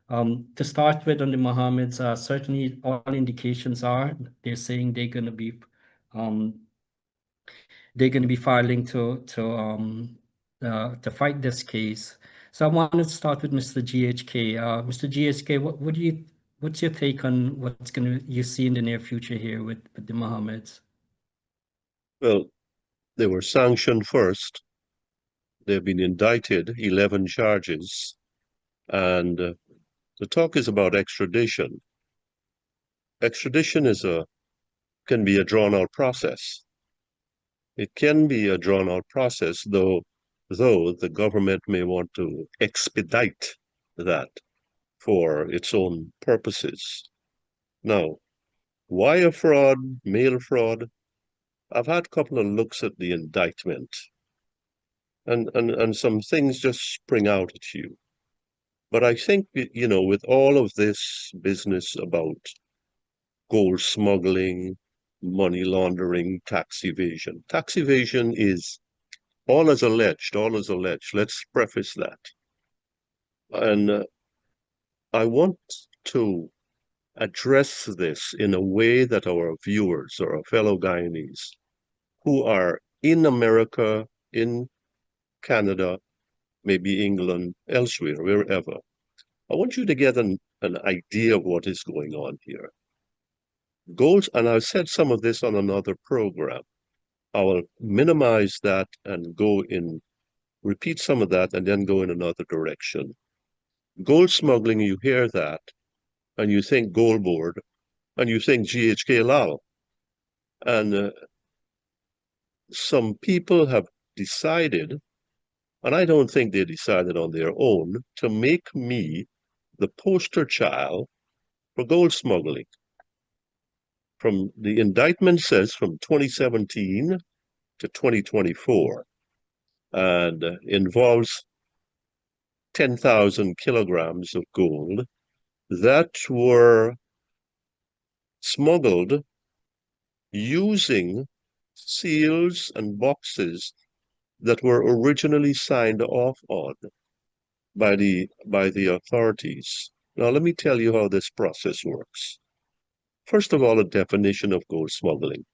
To start with on the Mohammeds, certainly all indications are they're saying um, they're going to be filing to fight this case. So I wanted to start with Mr. GHK. Mr. GHK, what's your take on what's you see in the near future here with the Mohammeds? Well, they were sanctioned first. They've been indicted, 11 charges, and the talk is about extradition. Extradition can be a drawn-out process. It can be a drawn-out process, though the government may want to expedite that for its own purposes. Now, wire fraud, mail fraud, I've had a couple of looks at the indictment, and some things just spring out at you. But I think, with all of this business about gold smuggling, money laundering, tax evasion is all is alleged, all is alleged. Let's preface that. And I want to address this in a way that our viewers or our fellow Guyanese who are in America, in Canada, maybe England, elsewhere, wherever, I want you to get an idea of what is going on here. Goals, and I've said some of this on another program. I will minimize that and repeat some of that and then go in another direction. Gold smuggling, you hear that, and you think Gold Board, and you think GHK Lal. And some people have decided, and I don't think they decided on their own, to make me the poster child for gold smuggling. From the indictment says from 2017 to 2024, and involves 10,000 kilograms of gold that were smuggled using seals and boxes that were originally signed off on by the authorities. Now, let me tell you how this process works. First of all, a definition of gold smuggling.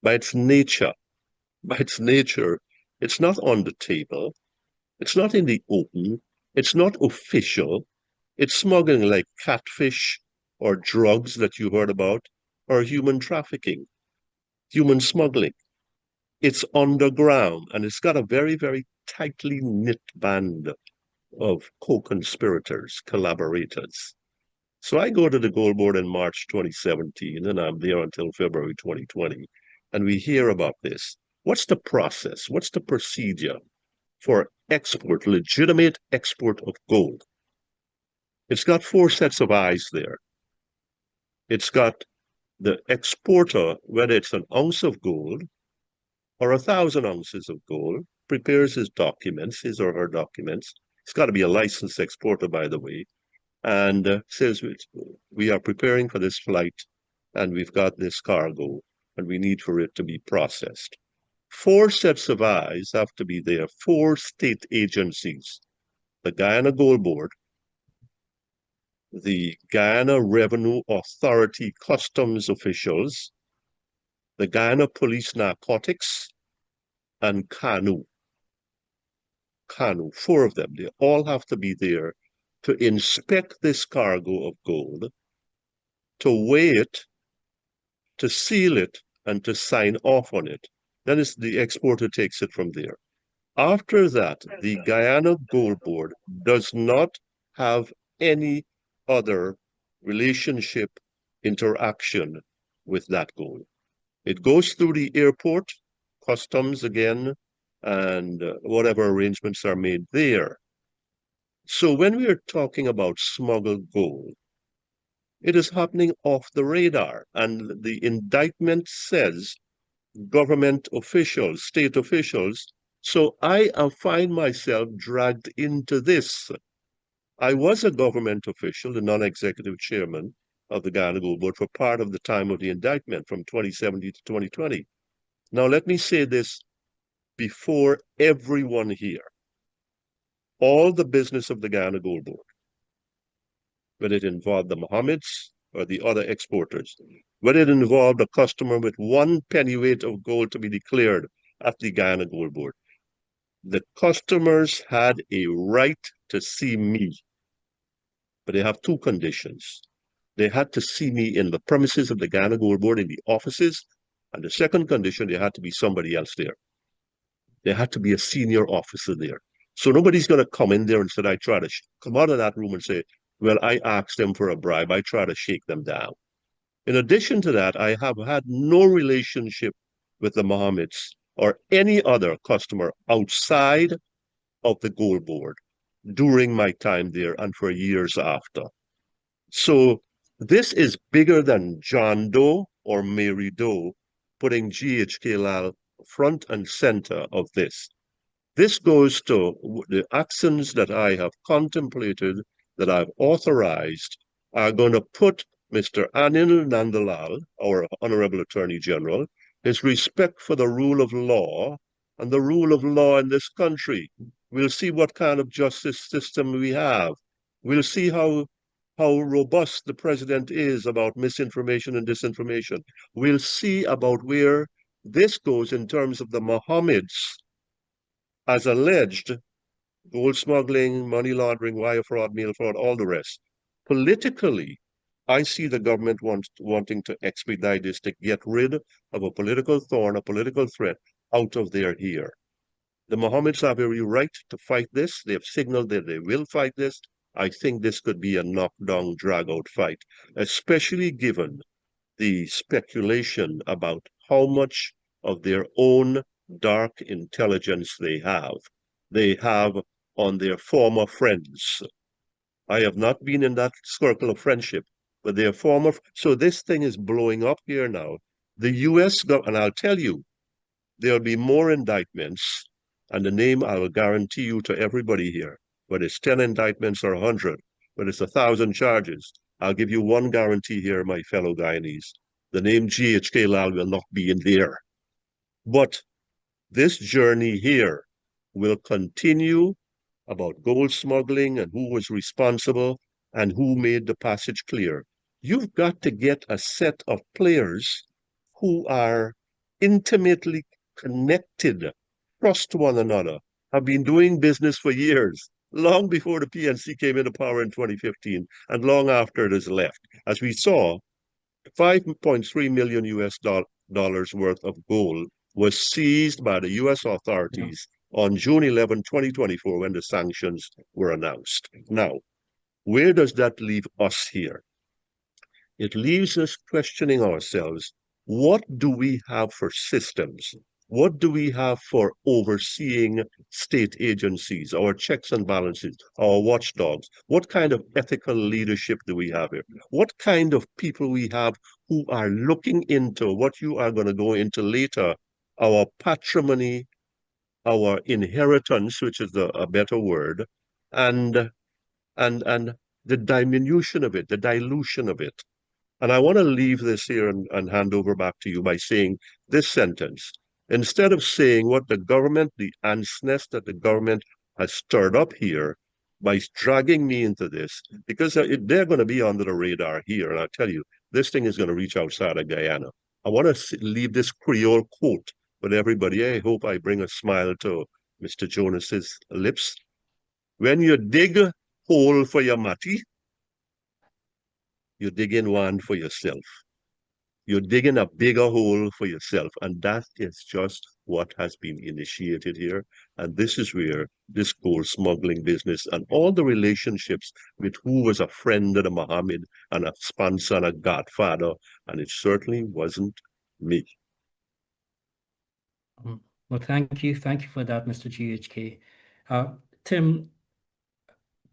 By its nature, it's not on the table. It's not in the open. It's not official. It's smuggling like catfish or drugs that you heard about, or human trafficking, human smuggling. It's underground, and it's got a very, very tightly knit band of co-conspirators, collaborators. So I go to the Gold Board in March 2017, and I'm there until February 2020, and we hear about this. What's the process? What's the procedure for export, legitimate export of gold? It's got 4 sets of eyes there. It's got the exporter, whether it's an ounce of gold or 1,000 ounces of gold, prepares his documents, his or her documents. It's got to be a licensed exporter, by the way, and says, we are preparing for this flight, and we've got this cargo, and we need for it to be processed. 4 sets of eyes have to be there, 4 state agencies, the Guyana Gold Board, the Guyana Revenue Authority customs officials, the Guyana Police Narcotics, and CANU. 4 of them. They all have to be there to inspect this cargo of gold, to weigh it, to seal it, and to sign off on it. Then the exporter takes it from there. After that, the Guyana Gold Board does not have any other relationship, interaction with that gold. It goes through the airport, customs again, and whatever arrangements are made there. So when we are talking about smuggled gold, it is happening off the radar, and the indictment says government officials, state officials. So I find myself dragged into this. I was a government official, the non-executive chairman of the Guyana Gold Board for part of the time of the indictment from 2017 to 2020. Now, let me say this before everyone here. All the business of the Guyana Gold Board, whether it involved the Mohammeds or the other exporters, whether it involved a customer with 1 pennyweight of gold to be declared at the Guyana Gold Board, the customers had a right to see me. But they have 2 conditions. They had to see me in the premises of the Guyana Gold Board, in the offices, and the second condition, there had to be somebody else there. There had to be a senior officer there. So nobody's going to come in there and say, I try to come out of that room and say, well, I asked them for a bribe. I try to shake them down. In addition to that, I have had no relationship with the Mohammeds or any other customer outside of the Gold Board during my time there and for years after. So this is bigger than John Doe or Mary Doe putting GHK Lal front and center of this. This goes to the actions that I have contemplated, that I've authorized, are going to put Mr. Anil Nandalal, our Honorable Attorney General, his respect for the rule of law and the rule of law in this country. We'll see what kind of justice system we have. We'll see how robust the president is about misinformation and disinformation. We'll see about where this goes in terms of the Mohammeds as alleged gold smuggling, money laundering, wire fraud, mail fraud, all the rest. Politically, I see the government wanting to expedite this to get rid of a political thorn, a political threat out of their ear. The Mohammeds have every right to fight this. They have signaled that they will fight this. I think this could be a knockdown, drag-out fight, especially given the speculation about how much of their own dark intelligence they have on their former friends. I have not been in that circle of friendship, but their former. So this thing is blowing up here now. The U.S. government, and I'll tell you, there'll be more indictments, and the name I will guarantee you to everybody here, whether it's 10 indictments or 100, whether it's 1,000 charges, I'll give you one guarantee here, my fellow Guyanese. The name GHK Lal will not be in there. But this journey here will continue about gold smuggling and who was responsible and who made the passage clear. You've got to get a set of players who are intimately connected, trust one another, have been doing business for years, long before the PNC came into power in 2015 and long after it has left. As we saw, 5.3 million US dollars worth of gold was seized by the US authorities on June 11, 2024, when the sanctions were announced. Now, where does that leave us here? It leaves us questioning ourselves, what do we have for systems? What do we have for overseeing state agencies, our checks and balances, our watchdogs? What kind of ethical leadership do we have here? What kind of people we have who are looking into what you are going to go into later, our patrimony, our inheritance, which is a better word, and and the diminution of it, the dilution of it. And I want to leave this here and hand over back to you by saying this sentence. Instead of saying what the government, the ants nest that the government has stirred up here by dragging me into this, because they're going to be under the radar here. And I tell you, this thing is going to reach outside of Guyana. I want to leave this Creole quote with everybody. I hope I bring a smile to Mr. Jonas's lips. When you dig a hole for your matty, you dig in one for yourself. You're digging a bigger hole for yourself. And that is just what has been initiated here. And this is where this gold smuggling business and all the relationships with who was a friend of the Mohamed and a sponsor and a godfather. And it certainly wasn't me. Well, thank you. Thank you for that, Mr. GHK. Tim,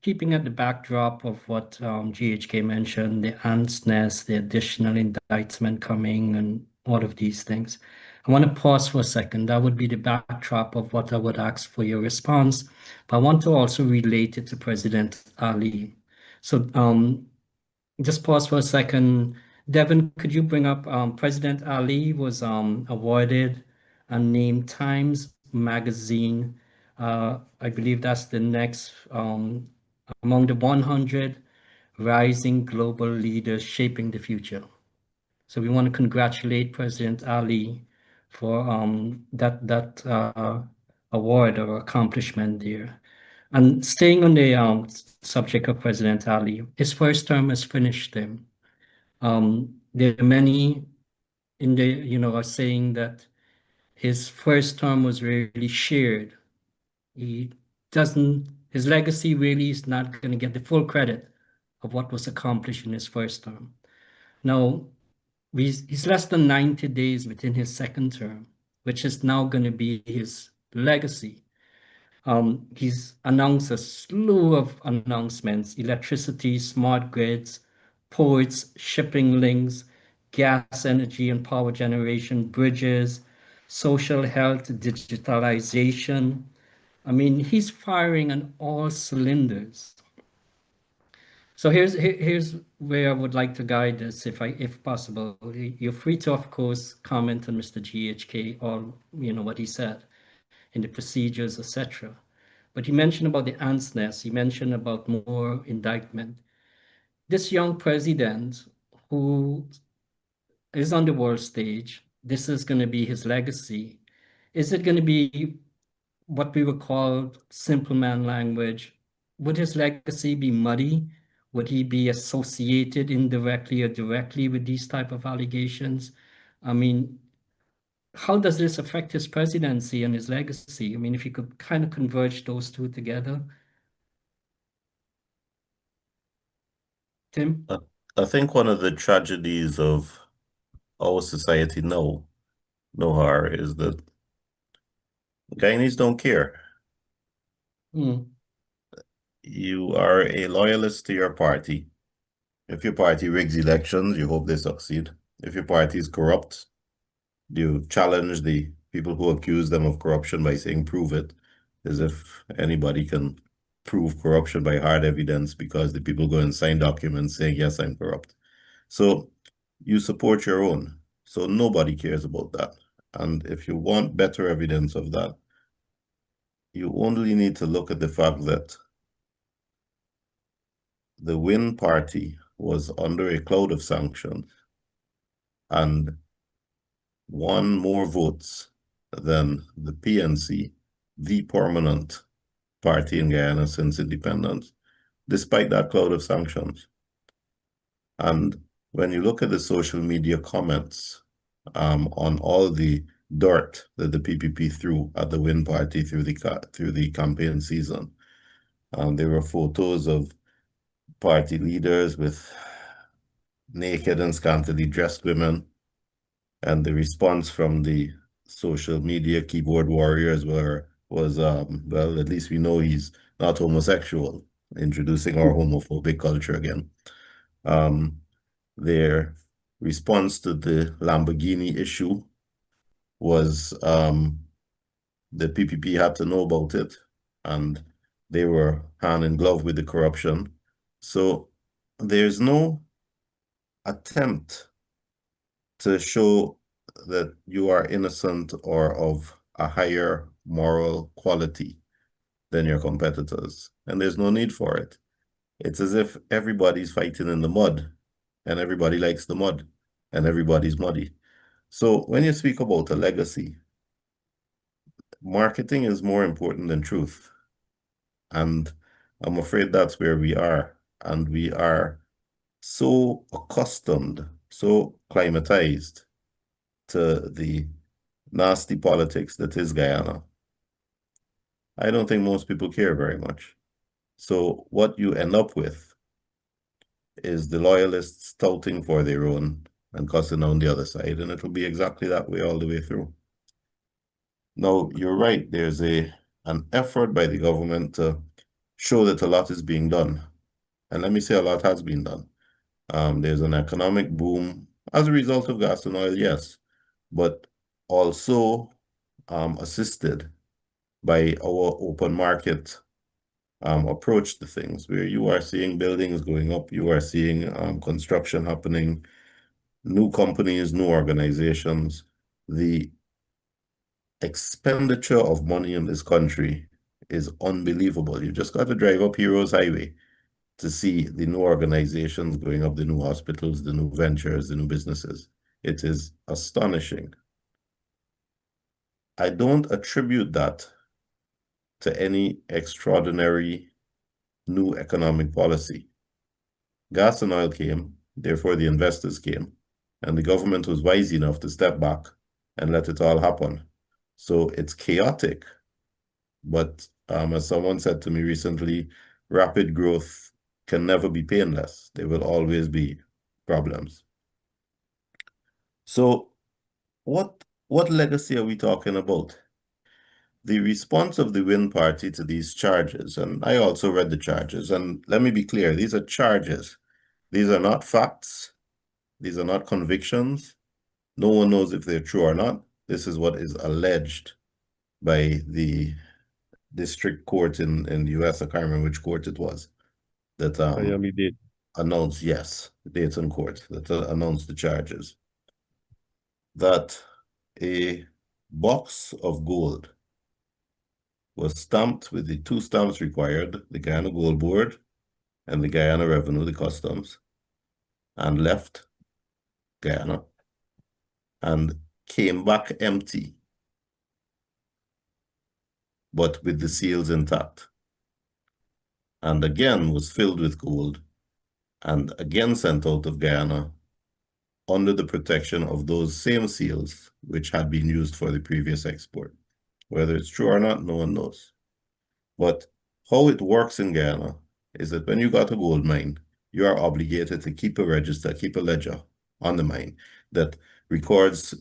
keeping at the backdrop of what GHK mentioned, the ants nest, the additional indictment coming, and all of these things, I want to pause for a second. That would be the backdrop of what I would ask for your response. But I want to also relate it to President Ali. So just pause for a second. Devin, could you bring up President Ali was awarded and named Times Magazine. I believe that's the next among the 100 rising global leaders shaping the future. So we want to congratulate President Ali for that award or accomplishment there. And staying on the subject of President Ali, his first term has finished him. There are many in the, are saying that his first term was really shared. His legacy really is not going to get the full credit of what was accomplished in his first term. Now, he's less than 90 days within his second term, which is now going to be his legacy. He's announced a slew of announcements: electricity, smart grids, ports, shipping links, gas, energy and power generation, bridges, social health, digitalization. I mean, he's firing on all cylinders. So here's where I would like to guide this, if possible. You're free to, of course, comment on Mr. GHK or what he said in the procedures, etc. But he mentioned about the ants nest. He mentioned about more indictment. This young president who is on the world stage, this is going to be his legacy. Is it going to be what we would call simple man language? Would his legacy be muddy? Would he be associated indirectly or directly with these type of allegations? I mean, how does this affect his presidency and his legacy? I mean, if you could kind of converge those two together. Tim? I think one of the tragedies of our society now, Nohar, is that Guyanese don't care. You are a loyalist to your party. If your party rigs elections, you hope they succeed. If your party is corrupt, you challenge the people who accuse them of corruption by saying, prove it, as if anybody can prove corruption by hard evidence because the people go and sign documents saying, yes, I'm corrupt. So you support your own. So nobody cares about that. And if you want better evidence of that, you only need to look at the fact that the WEN party was under a cloud of sanctions and won more votes than the PNC, the permanent party in Guyana since independence, despite that cloud of sanctions. And when you look at the social media comments on all the dirt that the PPP threw at the WEN party through the campaign season, there were photos of party leaders with naked and scantily dressed women, and the response from the social media keyboard warriors was well, at least we know he's not homosexual, introducing our homophobic culture again. There response to the Lamborghini issue was the PPP had to know about it, and they were hand in glove with the corruption. So there's no attempt to show that you are innocent or of a higher moral quality than your competitors, and there's no need for it. It's as if everybody's fighting in the mud, and everybody likes the mud, and everybody's muddy. So when you speak about a legacy, marketing is more important than truth. And I'm afraid that's where we are. And we are so accustomed, so climatized to the nasty politics that is Guyana. I don't think most people care very much. So what you end up with is the loyalists touting for their own and cussing on the other side, and it'll be exactly that way all the way through. Now, you're right, there's an effort by the government to show that a lot is being done. And let me say a lot has been done. There's an economic boom as a result of gas and oil, yes, but also assisted by our open market approach to things, where you are seeing buildings going up, you are seeing construction happening, new companies, new organizations. The expenditure of money in this country is unbelievable. You just got to drive up Heroes Highway to see the new organizations going up, the new hospitals, the new ventures, the new businesses. It is astonishing. I don't attribute that to any extraordinary new economic policy. Gas and oil came, therefore the investors came, and the government was wise enough to step back and let it all happen. So it's chaotic, but as someone said to me recently, rapid growth can never be painless. There will always be problems. So what legacy are we talking about? The response of the WEN party to these charges, and I also read the charges, and let me be clear, these are charges. These are not facts. These are not convictions. No one knows if they're true or not. This is what is alleged by the district court in the US. I can't remember which court it was that Miami-Dade. announced, yes, the Dayton court that announced the charges, that a box of gold was stamped with the two stamps required, the Guyana Gold Board and the Guyana Revenue, the customs, and left Guyana and came back empty, but with the seals intact, and again was filled with gold, and again sent out of Guyana under the protection of those same seals which had been used for the previous export. Whether it's true or not, no one knows. But how it works in Guyana is that when you got a gold mine, you are obligated to keep a register, keep a ledger on the mine that records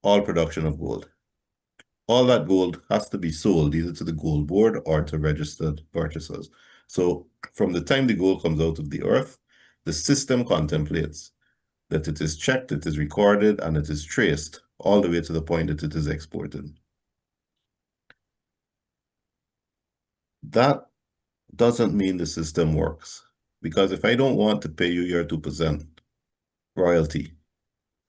all production of gold. All that gold has to be sold either to the gold board or to registered purchasers. So from the time the gold comes out of the earth, the system contemplates that it is checked, it is recorded, and it is traced all the way to the point that it is exported. That doesn't mean the system works, because if I don't want to pay you your 2% royalty,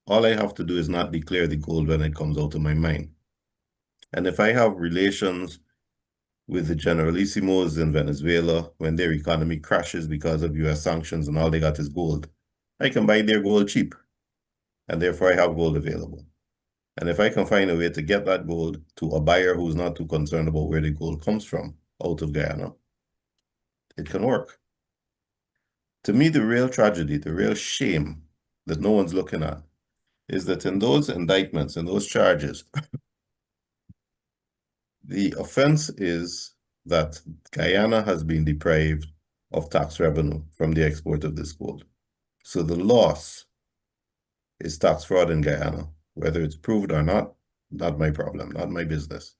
all I have to do is not declare the gold when it comes out of my mine. And if I have relations with the Generalissimos in Venezuela, when their economy crashes because of US sanctions and all they got is gold, I can buy their gold cheap, and therefore I have gold available. And if I can find a way to get that gold to a buyer who's not too concerned about where the gold comes from out of Guyana, it can work. To me, the real tragedy, the real shame that no one's looking at is that in those indictments, in those charges, the offense is that Guyana has been deprived of tax revenue from the export of this gold. So the loss is tax fraud in Guyana. Whether it's proved or not my problem, not my business.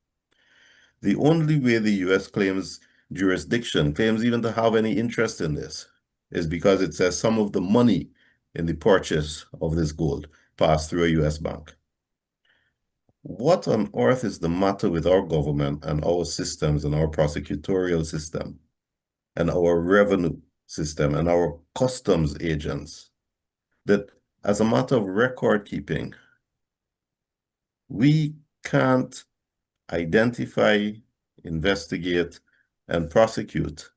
The only way the US claims jurisdiction, claims even to have any interest in this, is because it says some of the money in the purchase of this gold passed through a US bank. What on earth is the matter with our government and our systems and our prosecutorial system and our revenue system and our customs agents that as a matter of record keeping, we can't identify, investigate, and prosecute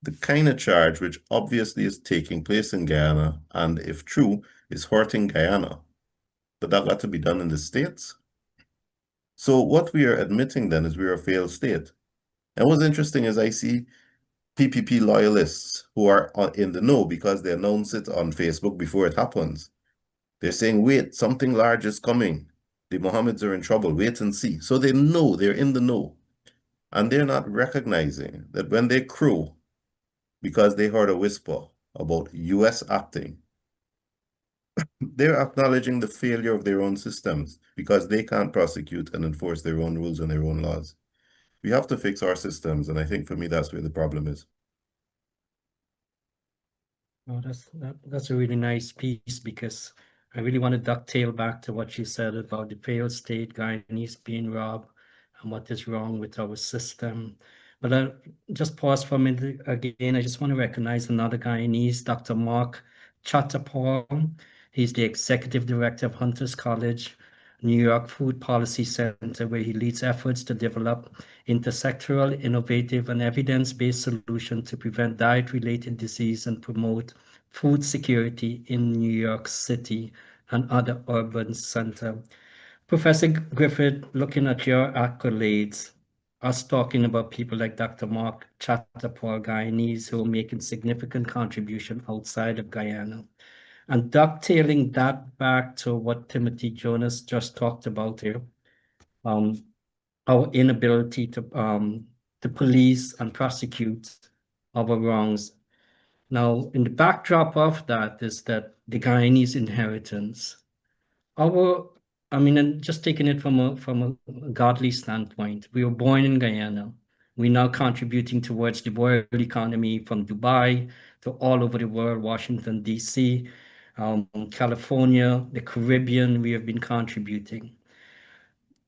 the kind of charge which obviously is taking place in Guyana and, if true, is hurting Guyana. But that got to be done in the States. So what we are admitting then is we are a failed state. And what's interesting is I see PPP loyalists who are in the know because they announce it on Facebook before it happens. They're saying, wait, something large is coming. The Mohammeds are in trouble, wait and see. So they know, they're in the know. And they're not recognizing that when they crow, because they heard a whisper about US acting, they're acknowledging the failure of their own systems because they can't prosecute and enforce their own rules and their own laws. We have to fix our systems, and I think for me, that's where the problem is. Oh, that's a really nice piece, because I really want to ducktail back to what you said about the failed state, Guyanese being robbed, and what is wrong with our system. But I'll just pause for a minute again. I just want to recognize another Guyanese, Dr. Mark Chatterpaul. He's the executive director of Hunters College, New York Food Policy Center, where he leads efforts to develop intersectoral, innovative, and evidence-based solutions to prevent diet-related disease and promote food security in New York City and other urban centers. Professor Griffith, looking at your accolades, us talking about people like Dr. Mark Chatterpaul, Guyanese, who are making significant contribution outside of Guyana. And dovetailing that back to what Timothy Jonas just talked about here, our inability to police and prosecute our wrongs. Now, in the backdrop of that is that the Guyanese inheritance. And just taking it from a godly standpoint, we were born in Guyana. We're now contributing towards the world economy from Dubai to all over the world, Washington, D.C., California, the Caribbean, we have been contributing.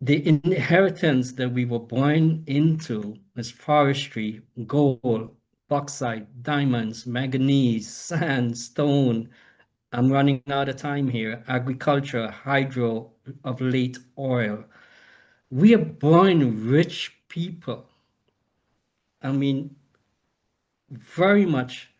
The inheritance that we were born into is forestry, gold, bauxite, diamonds, manganese, sand, stone. I'm running out of time here. Agriculture, hydro, of late oil. We are born rich people. I mean, very much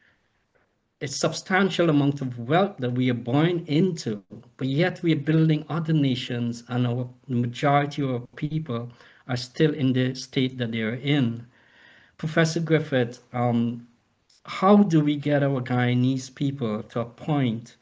a substantial amount of wealth that we are born into, but yet we are building other nations, and the majority of our people are still in the state that they are in. Professor Griffith, how do we get our Guyanese people to a point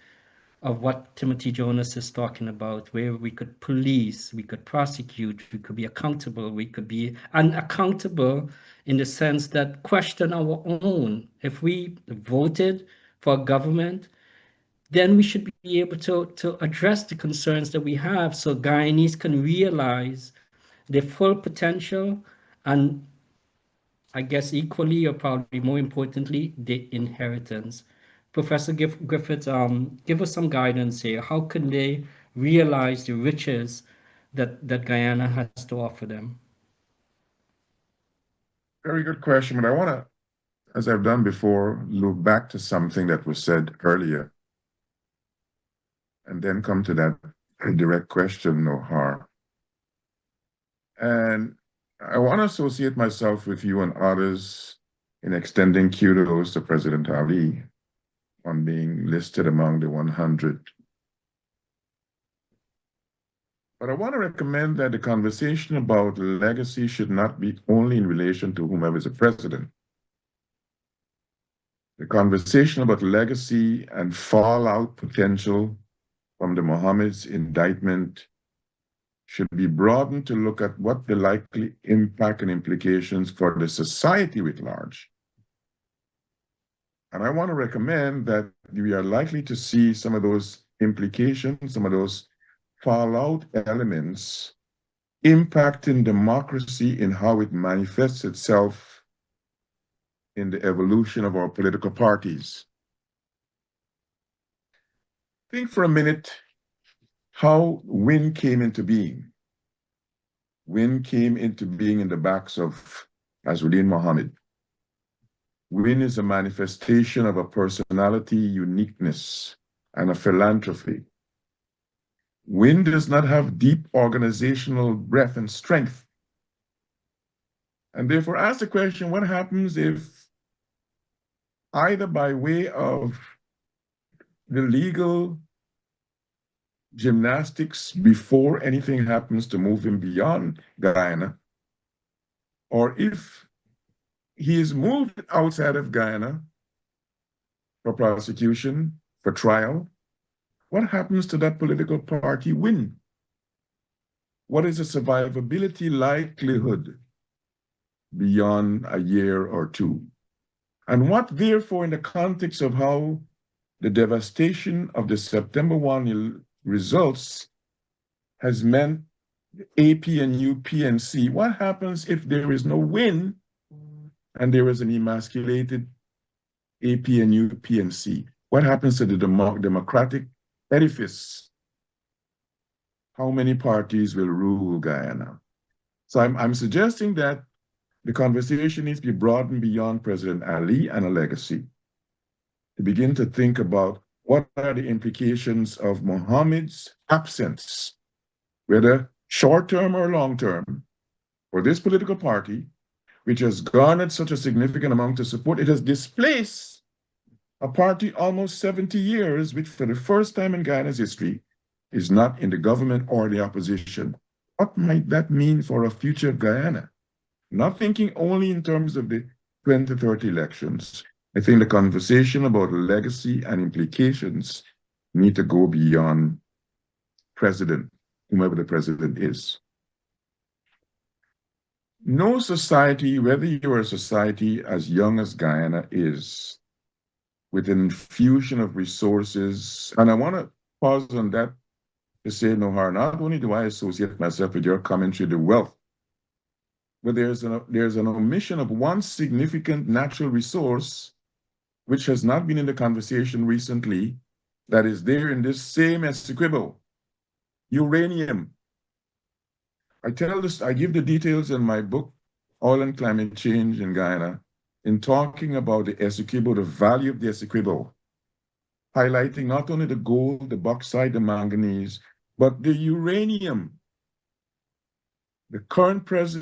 of what Timothy Jonas is talking about, where we could police, we could prosecute, we could be accountable, we could be unaccountable in the sense that question our own. If we voted for government, then we should be able to address the concerns that we have so Guyanese can realize their full potential and, I guess, equally or probably more importantly, the inheritance. Professor Griffith, give us some guidance here. How can they realize the riches that Guyana has to offer them? Very good question, but I want to, as I've done before, look back to something that was said earlier and then come to that direct question, Nohar. And I want to associate myself with you and others in extending kudos to President Ali on being listed among the 100. But I want to recommend that the conversation about legacy should not be only in relation to whomever is the president. The conversation about legacy and fallout potential from the Mohammed's indictment should be broadened to look at what the likely impact and implications for the society writ large. And I want to recommend that we are likely to see some of those implications, some of those fallout elements impacting democracy in how it manifests itself in the evolution of our political parties. Think for a minute how WEN came into being. WEN came into being in the backs of Azruddin Mohamed. WEN is a manifestation of a personality, uniqueness, and a philanthropy. WEN does not have deep organizational breadth and strength. And therefore, ask the question, what happens if either by way of the legal gymnastics before anything happens to move him beyond Guyana, or if he is moved outside of Guyana for prosecution, for trial, what happens to that political party WEN? What is the survivability likelihood beyond a year or two? And what, therefore, in the context of how the devastation of the September 1 results has meant APNU, PNC, what happens if there is no WEN and there is an emasculated APNU, PNC? What happens to the democratic edifice? How many parties will rule Guyana? So I'm suggesting that the conversation needs to be broadened beyond President Ali and a legacy, to begin to think about what are the implications of Mohammed's absence, whether short-term or long-term, for this political party, which has garnered such a significant amount of support. It has displaced a party almost 70 years, which for the first time in Guyana's history is not in the government or the opposition. What might that mean for a future of Guyana? Not thinking only in terms of the 2030 elections. I think the conversation about legacy and implications need to go beyond president, whomever the president is. No society, whether you're a society as young as Guyana is, with an infusion of resources, and I want to pause on that to say, Nohar, not only do I associate myself with your commentary, the wealth, but there's an omission of one significant natural resource which has not been in the conversation recently, that is there in this same Essequibo, uranium. I give the details in my book, Oil and Climate Change in Guyana, in talking about the Essequibo, the value of the Essequibo, highlighting not only the gold, the bauxite, the manganese, but the uranium. The current vice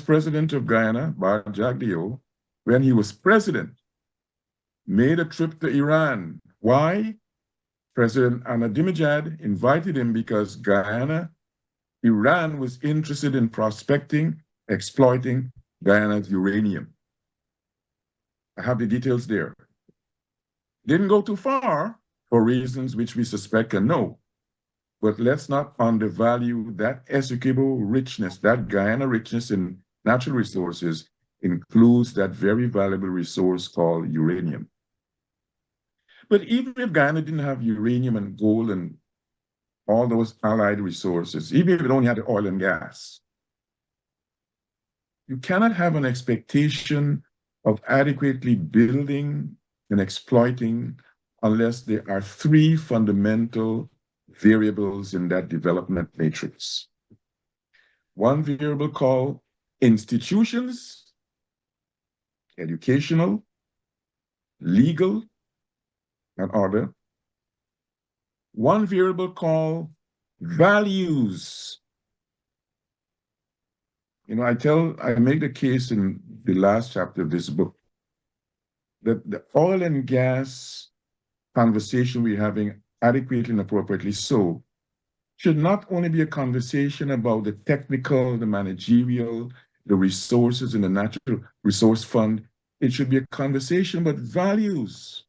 president of Guyana, Bar Jagdeo, when he was president, made a trip to Iran. Why? President Ahmadinejad invited him because Iran was interested in prospecting, exploiting Guyana's uranium. I have the details there. Didn't go too far for reasons which we suspect and know. But let's not undervalue that Essequibo richness, that Guyana richness in natural resources includes that very valuable resource called uranium. But even if Guyana didn't have uranium and gold and all those allied resources, even if it only had the oil and gas, you cannot have an expectation of adequately building and exploiting unless there are three fundamental variables in that development matrix. One variable called institutions, educational, legal, and other. One variable called values. You know, I make the case in the last chapter of this book that the oil and gas conversation we're having, adequately and appropriately so, should not only be a conversation about the technical, the managerial, the resources in the natural resource fund. It should be a conversation about values,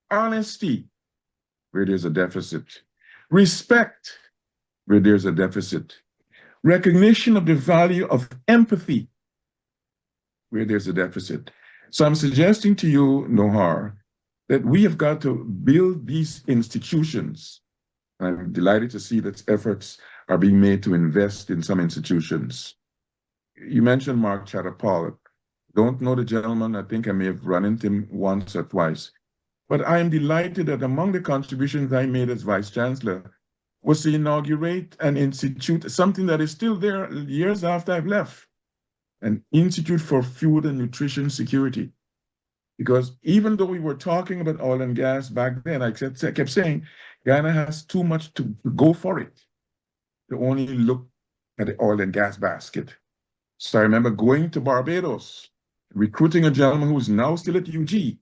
honesty, where there's a deficit, respect, where there's a deficit, recognition of the value of empathy, where there's a deficit. So I'm suggesting to you, Nohar, that we have got to build these institutions. I'm delighted to see that efforts are being made to invest in some institutions. You mentioned Mark Chattapal. Don't know the gentleman. I think I may have run into him once or twice. But I am delighted that among the contributions I made as Vice Chancellor was to inaugurate an institute, something that is still there years after I've left, an Institute for Food and Nutrition Security. Because even though we were talking about oil and gas back then, I kept saying, Guyana has too much to go for it, to only look at the oil and gas basket. So I remember going to Barbados, recruiting a gentleman who's now still at UG.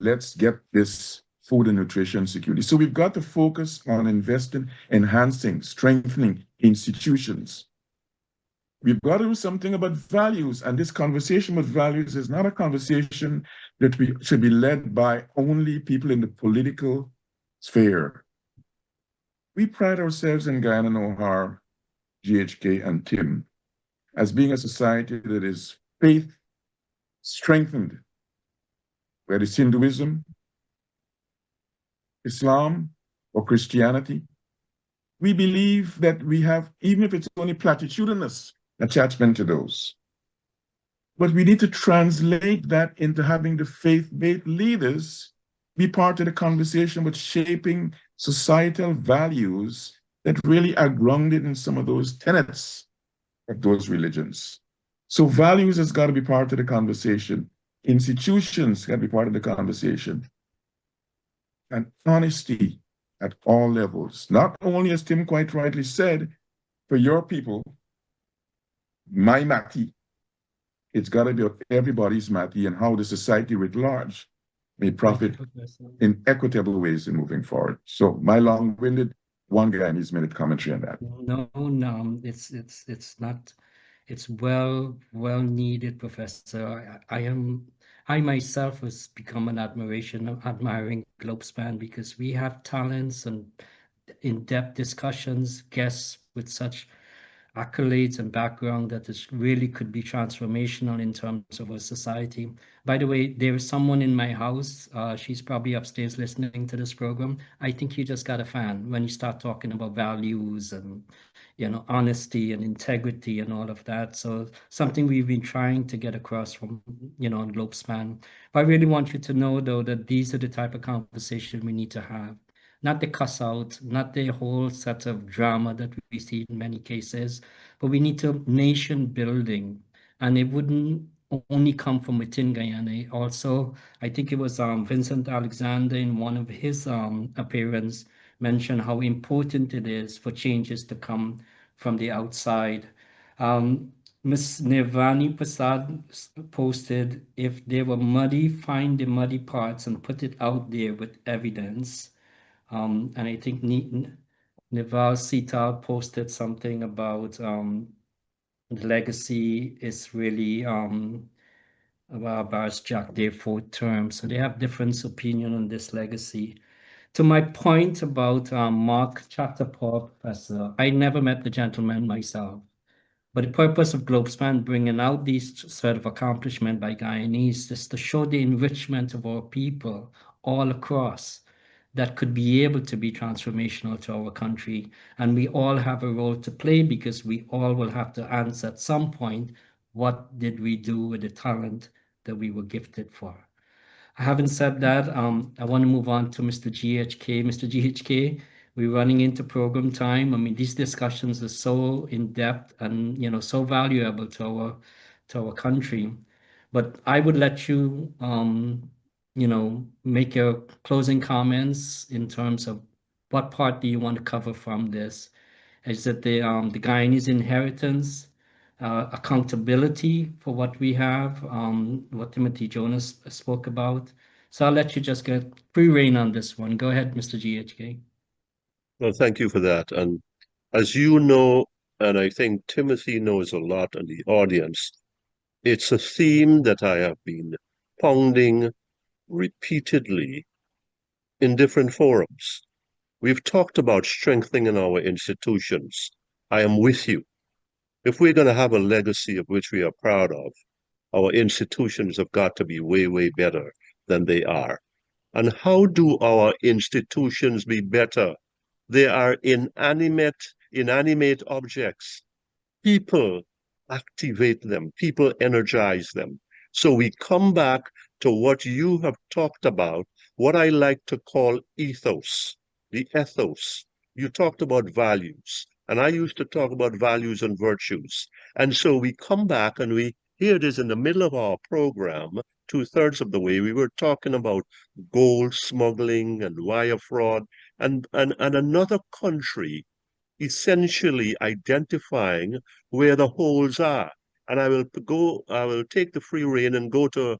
Let's get this food and nutrition security. So we've got to focus on investing, enhancing, strengthening institutions. We've got to do something about values, and this conversation about values is not a conversation that we should be led by only people in the political sphere. We pride ourselves in Guyana and O'Hare, GHK, and Tim as being a society that is faith strengthened, whether it's Hinduism, Islam, or Christianity. We believe that we have, even if it's only platitudinous, attachment to those. But we need to translate that into having the faith-based leaders be part of the conversation with shaping societal values that really are grounded in some of those tenets of those religions. So values has got to be part of the conversation. Institutions got to be part of the conversation. And honesty at all levels. Not only, as Tim quite rightly said, for your people, my Mati, it's got to be everybody's Mati and how the society writ large may profit in equitable ways in moving forward. So my long-winded one Guyanese minute commentary on that. No, it's not. It's well needed, Professor. I myself has become an admiring Globespan because we have talents and in-depth discussions, guests with such accolades and background that this really could be transformational in terms of our society. By the way, there is someone in my house. She's probably upstairs listening to this program. I think you just got a fan when you start talking about values and honesty and integrity and all of that. So something we've been trying to get across from, on Globespan. But I really want you to know, though, that these are the type of conversation we need to have. Not the cuss out, not the whole set of drama that we see in many cases, but we need to nation building. And it wouldn't only come from within Guyana. Also, I think it was Vincent Alexander in one of his appearance mentioned how important it is for changes to come from the outside. Ms. Nirvani Prasad posted, if they were muddy, find the muddy parts and put it out there with evidence. And I think Nival Sita posted something about the legacy is really Barris Jack, their fourth term. So they have different opinion on this legacy. To my point about Mark Chatterpaul, Professor, I never met the gentleman myself. But the purpose of Globespan bringing out these sort of accomplishment by Guyanese is to show the enrichment of our people all across that could be able to be transformational to our country. And we all have a role to play because we all will have to answer at some point, what did we do with the talent that we were gifted for? Having said that, I want to move on to Mr. GHK. Mr. GHK, we're running into program time. I mean, these discussions are so in-depth and, so valuable to our country. But I would let you, make your closing comments in terms of what part do you want to cover from this? Is it the Guyanese inheritance, accountability for what we have, what Timothy Jonas spoke about? So I'll let you just get free rein on this one. Go ahead, Mr. GHK. Well, thank you for that. And as you know, and I think Timothy knows a lot, and the audience, it's a theme that I have been pounding repeatedly in different forums. We've talked about strengthening our institutions. I am with you. If we're going to have a legacy of which we are proud of, our institutions have got to be way, way better than they are. And how do our institutions be better? They are inanimate objects. People activate them, people energize them. So we come back to what you have talked about, what I like to call ethos, the ethos. You talked about values, and I used to talk about values and virtues. And so we come back and here it is in the middle of our program, 2/3 of the way, we were talking about gold smuggling and wire fraud, and another country essentially identifying where the holes are. And I will take the free rein and go to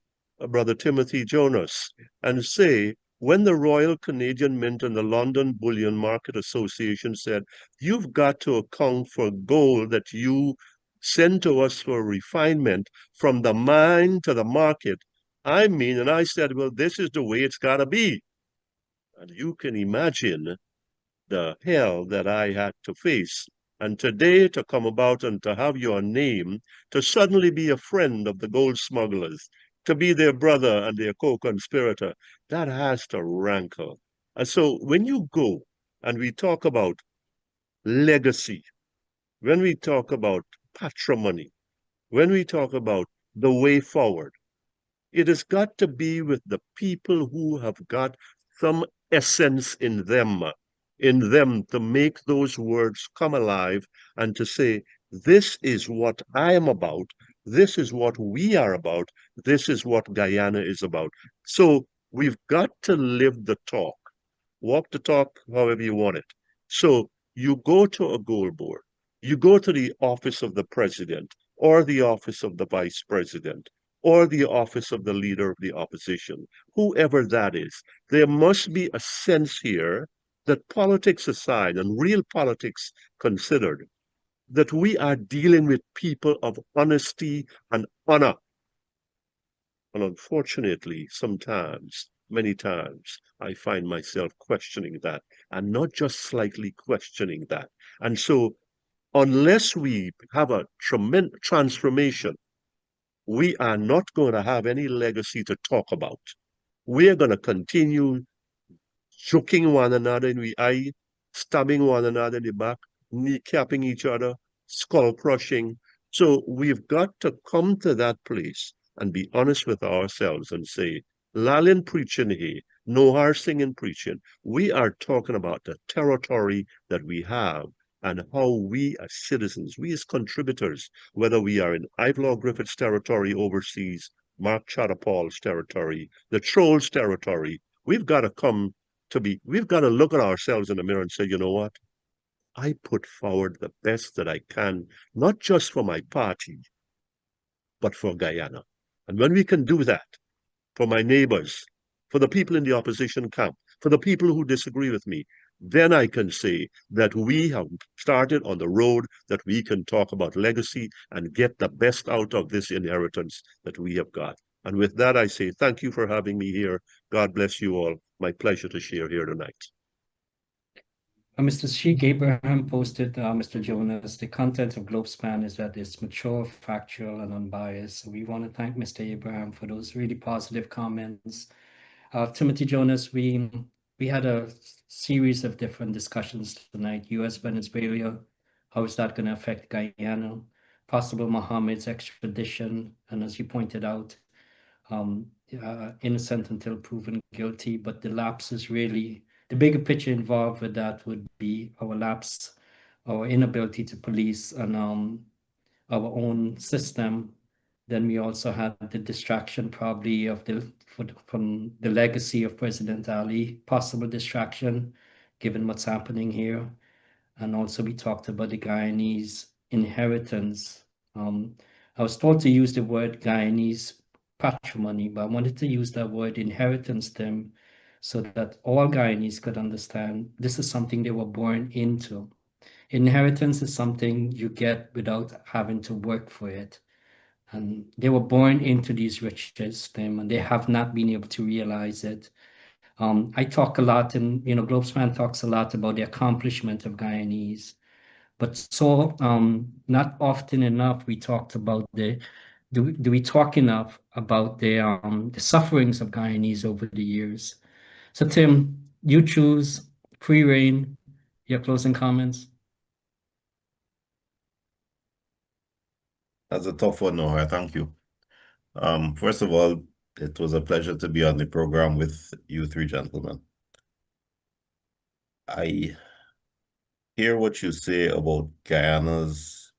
Brother Timothy Jonas and say, when the Royal Canadian Mint and the London Bullion Market Association said, you've got to account for gold that you send to us for refinement from the mine to the market. And I said, well, this is the way it's got to be. And you can imagine the hell that I had to face. And today to come about and to have your name, to suddenly be a friend of the gold smugglers, to be their brother and their co-conspirator, that has to rankle. And so when you go and we talk about legacy, when we talk about patrimony, when we talk about the way forward, it has got to be with the people who have got some essence in them to make those words come alive and to say, this is what I am about, this is what we are about, this is what Guyana is about. So we've got to live the talk, walk the talk however you want it. So you go to a gold board, you go to the office of the president or the office of the vice president or the office of the leader of the opposition, whoever that is. There must be a sense here that politics aside and real politics considered, that we are dealing with people of honesty and honor. And unfortunately, sometimes, many times, I find myself questioning that, and not just slightly questioning that. And so, unless we have a tremendous transformation, we are not going to have any legacy to talk about. We are going to continue choking one another in the eye, stabbing one another in the back, kneecapping each other, skull crushing. So we've got to come to that place and be honest with ourselves and say, Lalin preaching here, no harsing in preaching. We are talking about the territory that we have and how we as citizens, we as contributors, whether we are in Ivelaw Griffith's territory overseas, Mark Chatterpall's territory, the Trolls' territory, we've got to look at ourselves in the mirror and say, you know what? I put forward the best that I can, not just for my party, but for Guyana. And when we can do that, for my neighbors, for the people in the opposition camp, for the people who disagree with me, then I can say that we have started on the road that we can talk about legacy and get the best out of this inheritance that we have got. And with that, I say thank you for having me here. God bless you all. My pleasure to share here tonight. Mr. Sheikh Abraham posted, Mr. Jonas, the content of Globespan is that it's mature, factual, and unbiased. So we want to thank Mr. Abraham for those really positive comments. Timothy Jonas, we had a series of different discussions tonight. US-Venezuela, how is that going to affect Guyana? Possible Mohamed's extradition, and as you pointed out, innocent until proven guilty, but the lapse is really, the bigger picture involved with that would be our lapse, our inability to police and our own system. Then we also had the distraction probably of from the legacy of President Ali, possible distraction given what's happening here. And also we talked about the Guyanese inheritance. I was told to use the word Guyanese patrimony, but I wanted to use that word inheritance them so that all Guyanese could understand this is something they were born into. Inheritance is something you get without having to work for it. And they were born into these riches, and they have not been able to realize it. I talk a lot, and Globespan talks a lot about the accomplishment of Guyanese, but so not often enough we talked about do we talk enough about the sufferings of Guyanese over the years? So Tim, you choose, free reign, your closing comments. That's a tough one, Noah. Thank you. First of all, It was a pleasure to be on the program with you three gentlemen. I hear what you say about Guyanese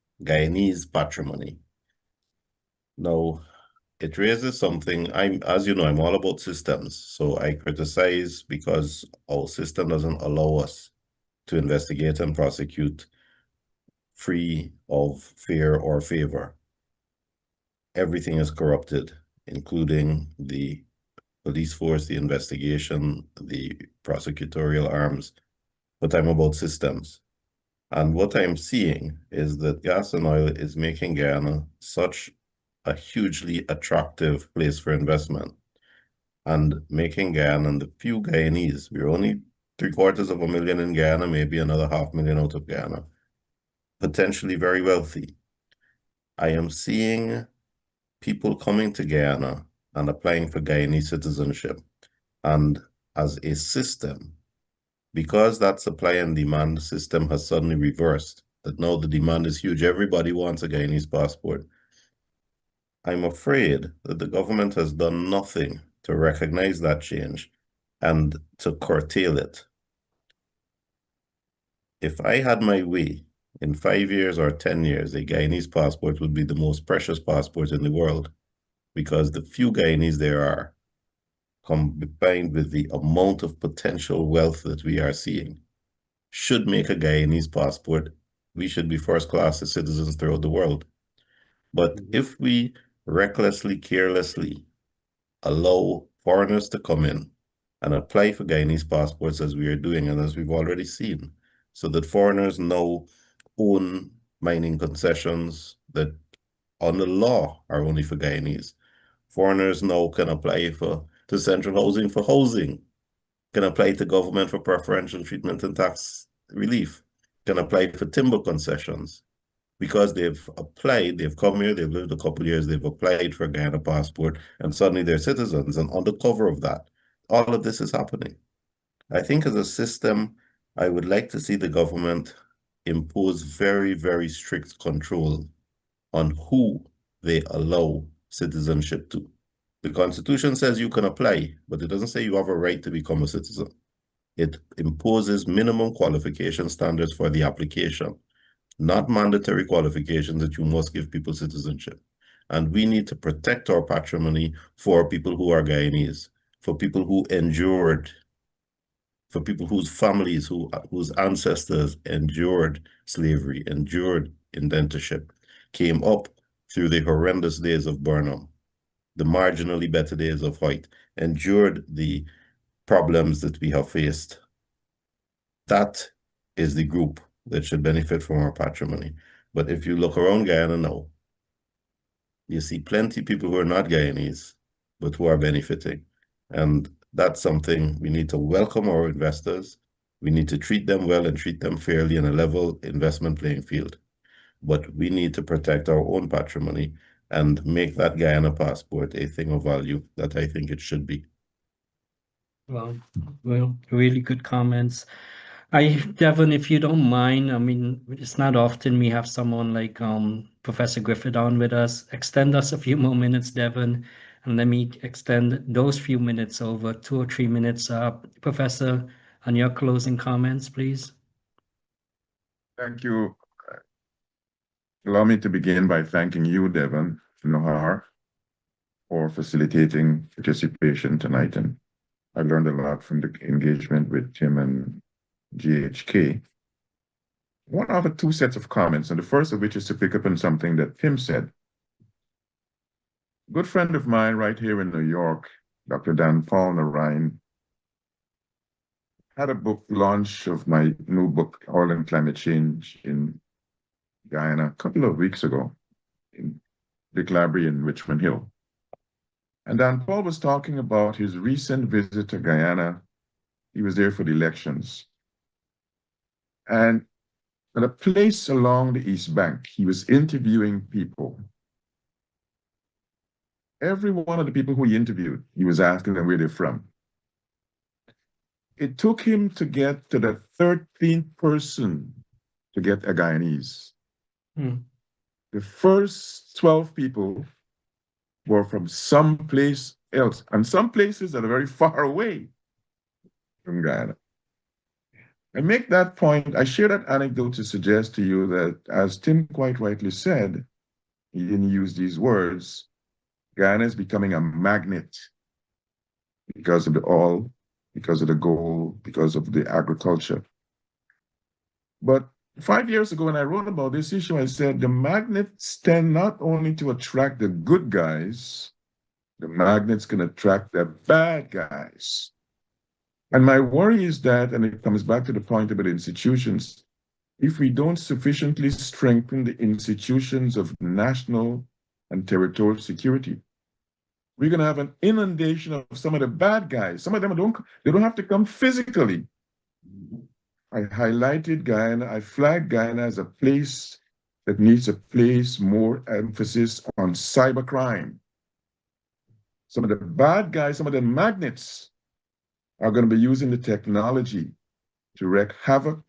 patrimony. Now, it raises something. As you know, I'm all about systems. So I criticize because our system doesn't allow us to investigate and prosecute free of fear or favor. Everything is corrupted, including the police force, the investigation, the prosecutorial arms, but I'm about systems. And what I'm seeing is that gas and oil is making Guyana such a hugely attractive place for investment, and making Guyana and the few Guyanese, we're only 750,000 in Guyana, maybe another 500,000 out of Guyana, potentially very wealthy. I am seeing people coming to Guyana and applying for Guyanese citizenship. And as a system, because that supply and demand system has suddenly reversed, that now the demand is huge, everybody wants a Guyanese passport. I'm afraid that the government has done nothing to recognize that change and to curtail it. If I had my way, in 5 years or 10 years, a Guyanese passport would be the most precious passport in the world, because the few Guyanese there are, combined with the amount of potential wealth that we are seeing, should make a Guyanese passport. We should be first-class citizens throughout the world. But if we recklessly, carelessly allow foreigners to come in and apply for Guyanese passports, as we are doing and as we've already seen, so that foreigners now own mining concessions that on the law are only for Guyanese. Foreigners now can apply to central housing for housing, can apply to government for preferential treatment and tax relief, can apply for timber concessions. Because they've applied, they've come here, they've lived a couple of years, they've applied for a Guyana passport, and suddenly they're citizens. And on the cover of that, all of this is happening. I think as a system, I would like to see the government impose very, very strict control on who they allow citizenship to. The Constitution says you can apply, but it doesn't say you have a right to become a citizen. It imposes minimum qualification standards for the application, not mandatory qualifications that you must give people citizenship. And we need to protect our patrimony for people who are Guyanese, for people who endured, for people whose families, whose ancestors endured slavery, endured indentureship, came up through the horrendous days of Burnham, the marginally better days of Hoyt, endured the problems that we have faced. That is the group that should benefit from our patrimony. But if you look around Guyana now, you see plenty of people who are not Guyanese, but who are benefiting. And that's something we need to welcome our investors. We need to treat them well and treat them fairly in a level investment playing field. But we need to protect our own patrimony and make that Guyana passport a thing of value that I think it should be. Well, really good comments. Devon, if you don't mind, I mean, it's not often we have someone like Professor Griffith on with us. Extend us a few more minutes, Devon, and let me extend those few minutes over 2 or 3 minutes. Professor, on your closing comments, please. Thank you. Allow me to begin by thanking you, Devon Nohar, for facilitating participation tonight. And I learned a lot from the engagement with Tim and GHK. One other 2 sets of comments, and the first of which is to pick up on something that Tim said. A good friend of mine right here in New York, Dr. Dan Paul Narayan, had a book launch of my new book, Oil and Climate Change in Guyana, a couple of weeks ago in Dick Library in Richmond Hill. And Dan Paul was talking about his recent visit to Guyana. He was there for the elections. And at a place along the East Bank, he was interviewing people. Every one of the people who he interviewed, he was asking them where they're from. It took him to get to the 13th person to get a Guyanese. The first 12 people were from some place else, and some places that are very far away from Guyana. I make that point, I share that anecdote to suggest to you that, as Tim quite rightly said, he didn't use these words, Guyana is becoming a magnet because of the oil, because of the gold, because of the agriculture. But 5 years ago, when I wrote about this issue, I said the magnets tend not only to attract the good guys, the magnets can attract the bad guys. And my worry is that, and it comes back to the point about institutions, if we don't sufficiently strengthen the institutions of national and territorial security, we're going to have an inundation of some of the bad guys. Some of them they don't have to come physically. I highlighted Guyana, I flagged Guyana as a place that needs to place more emphasis on cybercrime. Some of the bad guys, some of the magnets are going to be using the technology to wreak havoc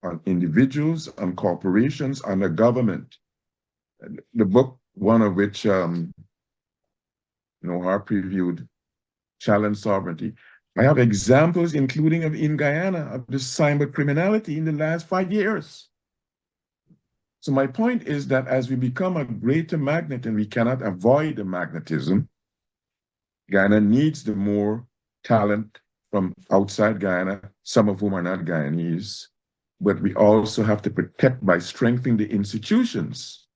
on individuals, on corporations, on the government. The book, one of which Nohar previewed, Challenge Sovereignty. I have examples, including in Guyana, of the cyber criminality in the last 5 years. So my point is that as we become a greater magnet, and we cannot avoid the magnetism, Guyana needs the more talent from outside Guyana, some of whom are not Guyanese, but we also have to protect by strengthening the institutions,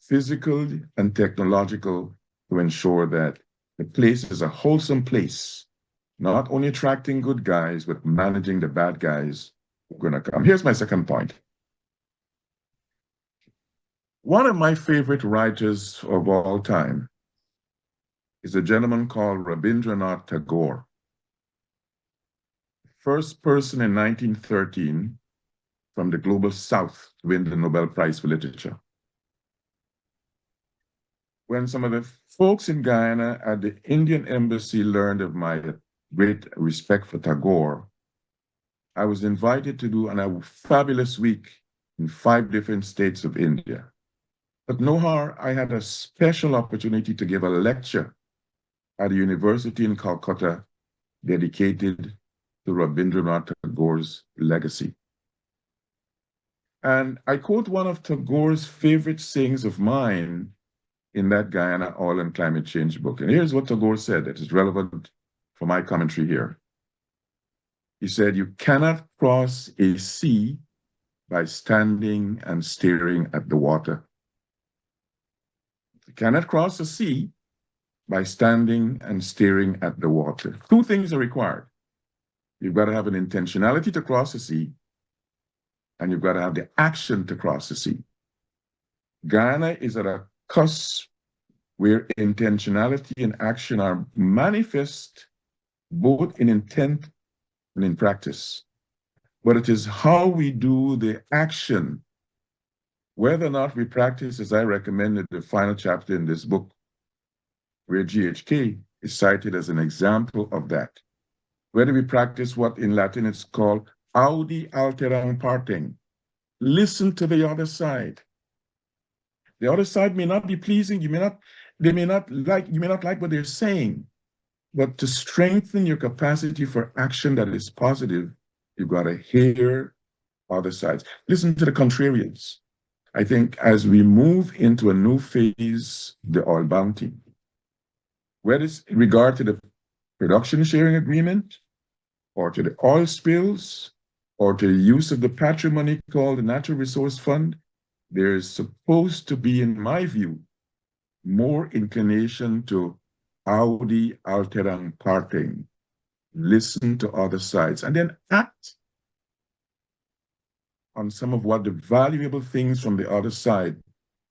physical and technological, to ensure that the place is a wholesome place, not only attracting good guys, but managing the bad guys who are going to come. Here's my second point. One of my favorite writers of all time is a gentleman called Rabindranath Tagore. First person in 1913 from the global South to win the Nobel Prize for Literature. When some of the folks in Guyana at the Indian Embassy learned of my great respect for Tagore, I was invited to do a fabulous week in 5 different states of India. But Nohar, I had a special opportunity to give a lecture at a university in Calcutta dedicated to Rabindranath Tagore's legacy. And I quote one of Tagore's favorite sayings of mine in that Guyana Oil and Climate Change book. And here's what Tagore said that is relevant for my commentary here. He said, "You cannot cross a sea by standing and staring at the water. You cannot cross a sea by standing and staring at the water." 2 things are required. You've got to have an intentionality to cross the sea, and you've got to have the action to cross the sea. Guyana is at a cusp where intentionality and action are manifest both in intent and in practice. But it is how we do the action, whether or not we practice, as I recommended the final chapter in this book, where GHK is cited as an example of that. Whether we practice what in Latin is called audi alteram partem. Listen to the other side. The other side may not be pleasing, you may not like what they're saying, but to strengthen your capacity for action that is positive, you've got to hear other sides. Listen to the contrarians. I think as we move into a new phase, the oil bounty, whether it's in regard to the production sharing agreement, or to the oil spills, or to the use of the patrimony called the Natural Resource Fund, there is supposed to be, in my view, more inclination to audi alteram partem. Listen to other sides, and then act on some of what the valuable things from the other side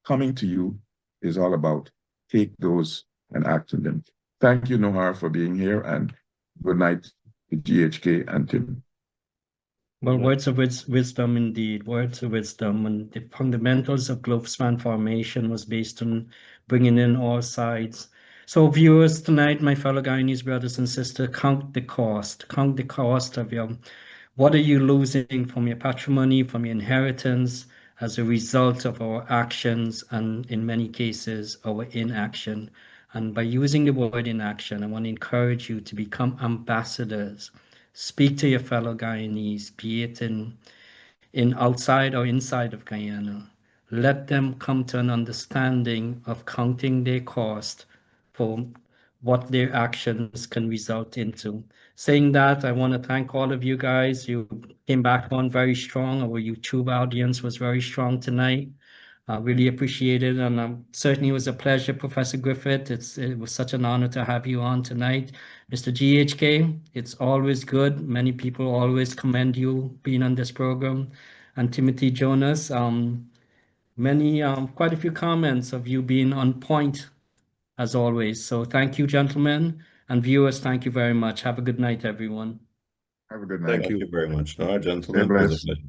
coming to you is all about. Take those and act on them. Thank you, Nohar, for being here, and good night to GHK and Tim. Well, words of wisdom indeed, words of wisdom. And the fundamentals of Globespan formation was based on bringing in all sides. So viewers tonight, my fellow Guyanese brothers and sisters, count the cost of what are you losing from your patrimony, from your inheritance as a result of our actions and in many cases our inaction. And by using the word inaction, I want to encourage you to become ambassadors. Speak to your fellow Guyanese, be it in outside or inside of Guyana. Let them come to an understanding of counting their cost for what their actions can result into. Saying that, I want to thank all of you guys. You came back on very strong. Our YouTube audience was very strong tonight. I really appreciate it, and certainly it was a pleasure, Professor Griffith. It was such an honor to have you on tonight. Mr. GHK, it's always good. Many people always commend you being on this program. And Timothy Jonas, quite a few comments of you being on point as always. So thank you, gentlemen, and viewers, thank you very much. Have a good night, everyone. Have a good night. Thank Thank you. you very much. All right, Stay gentlemen, it was a blessed. pleasure.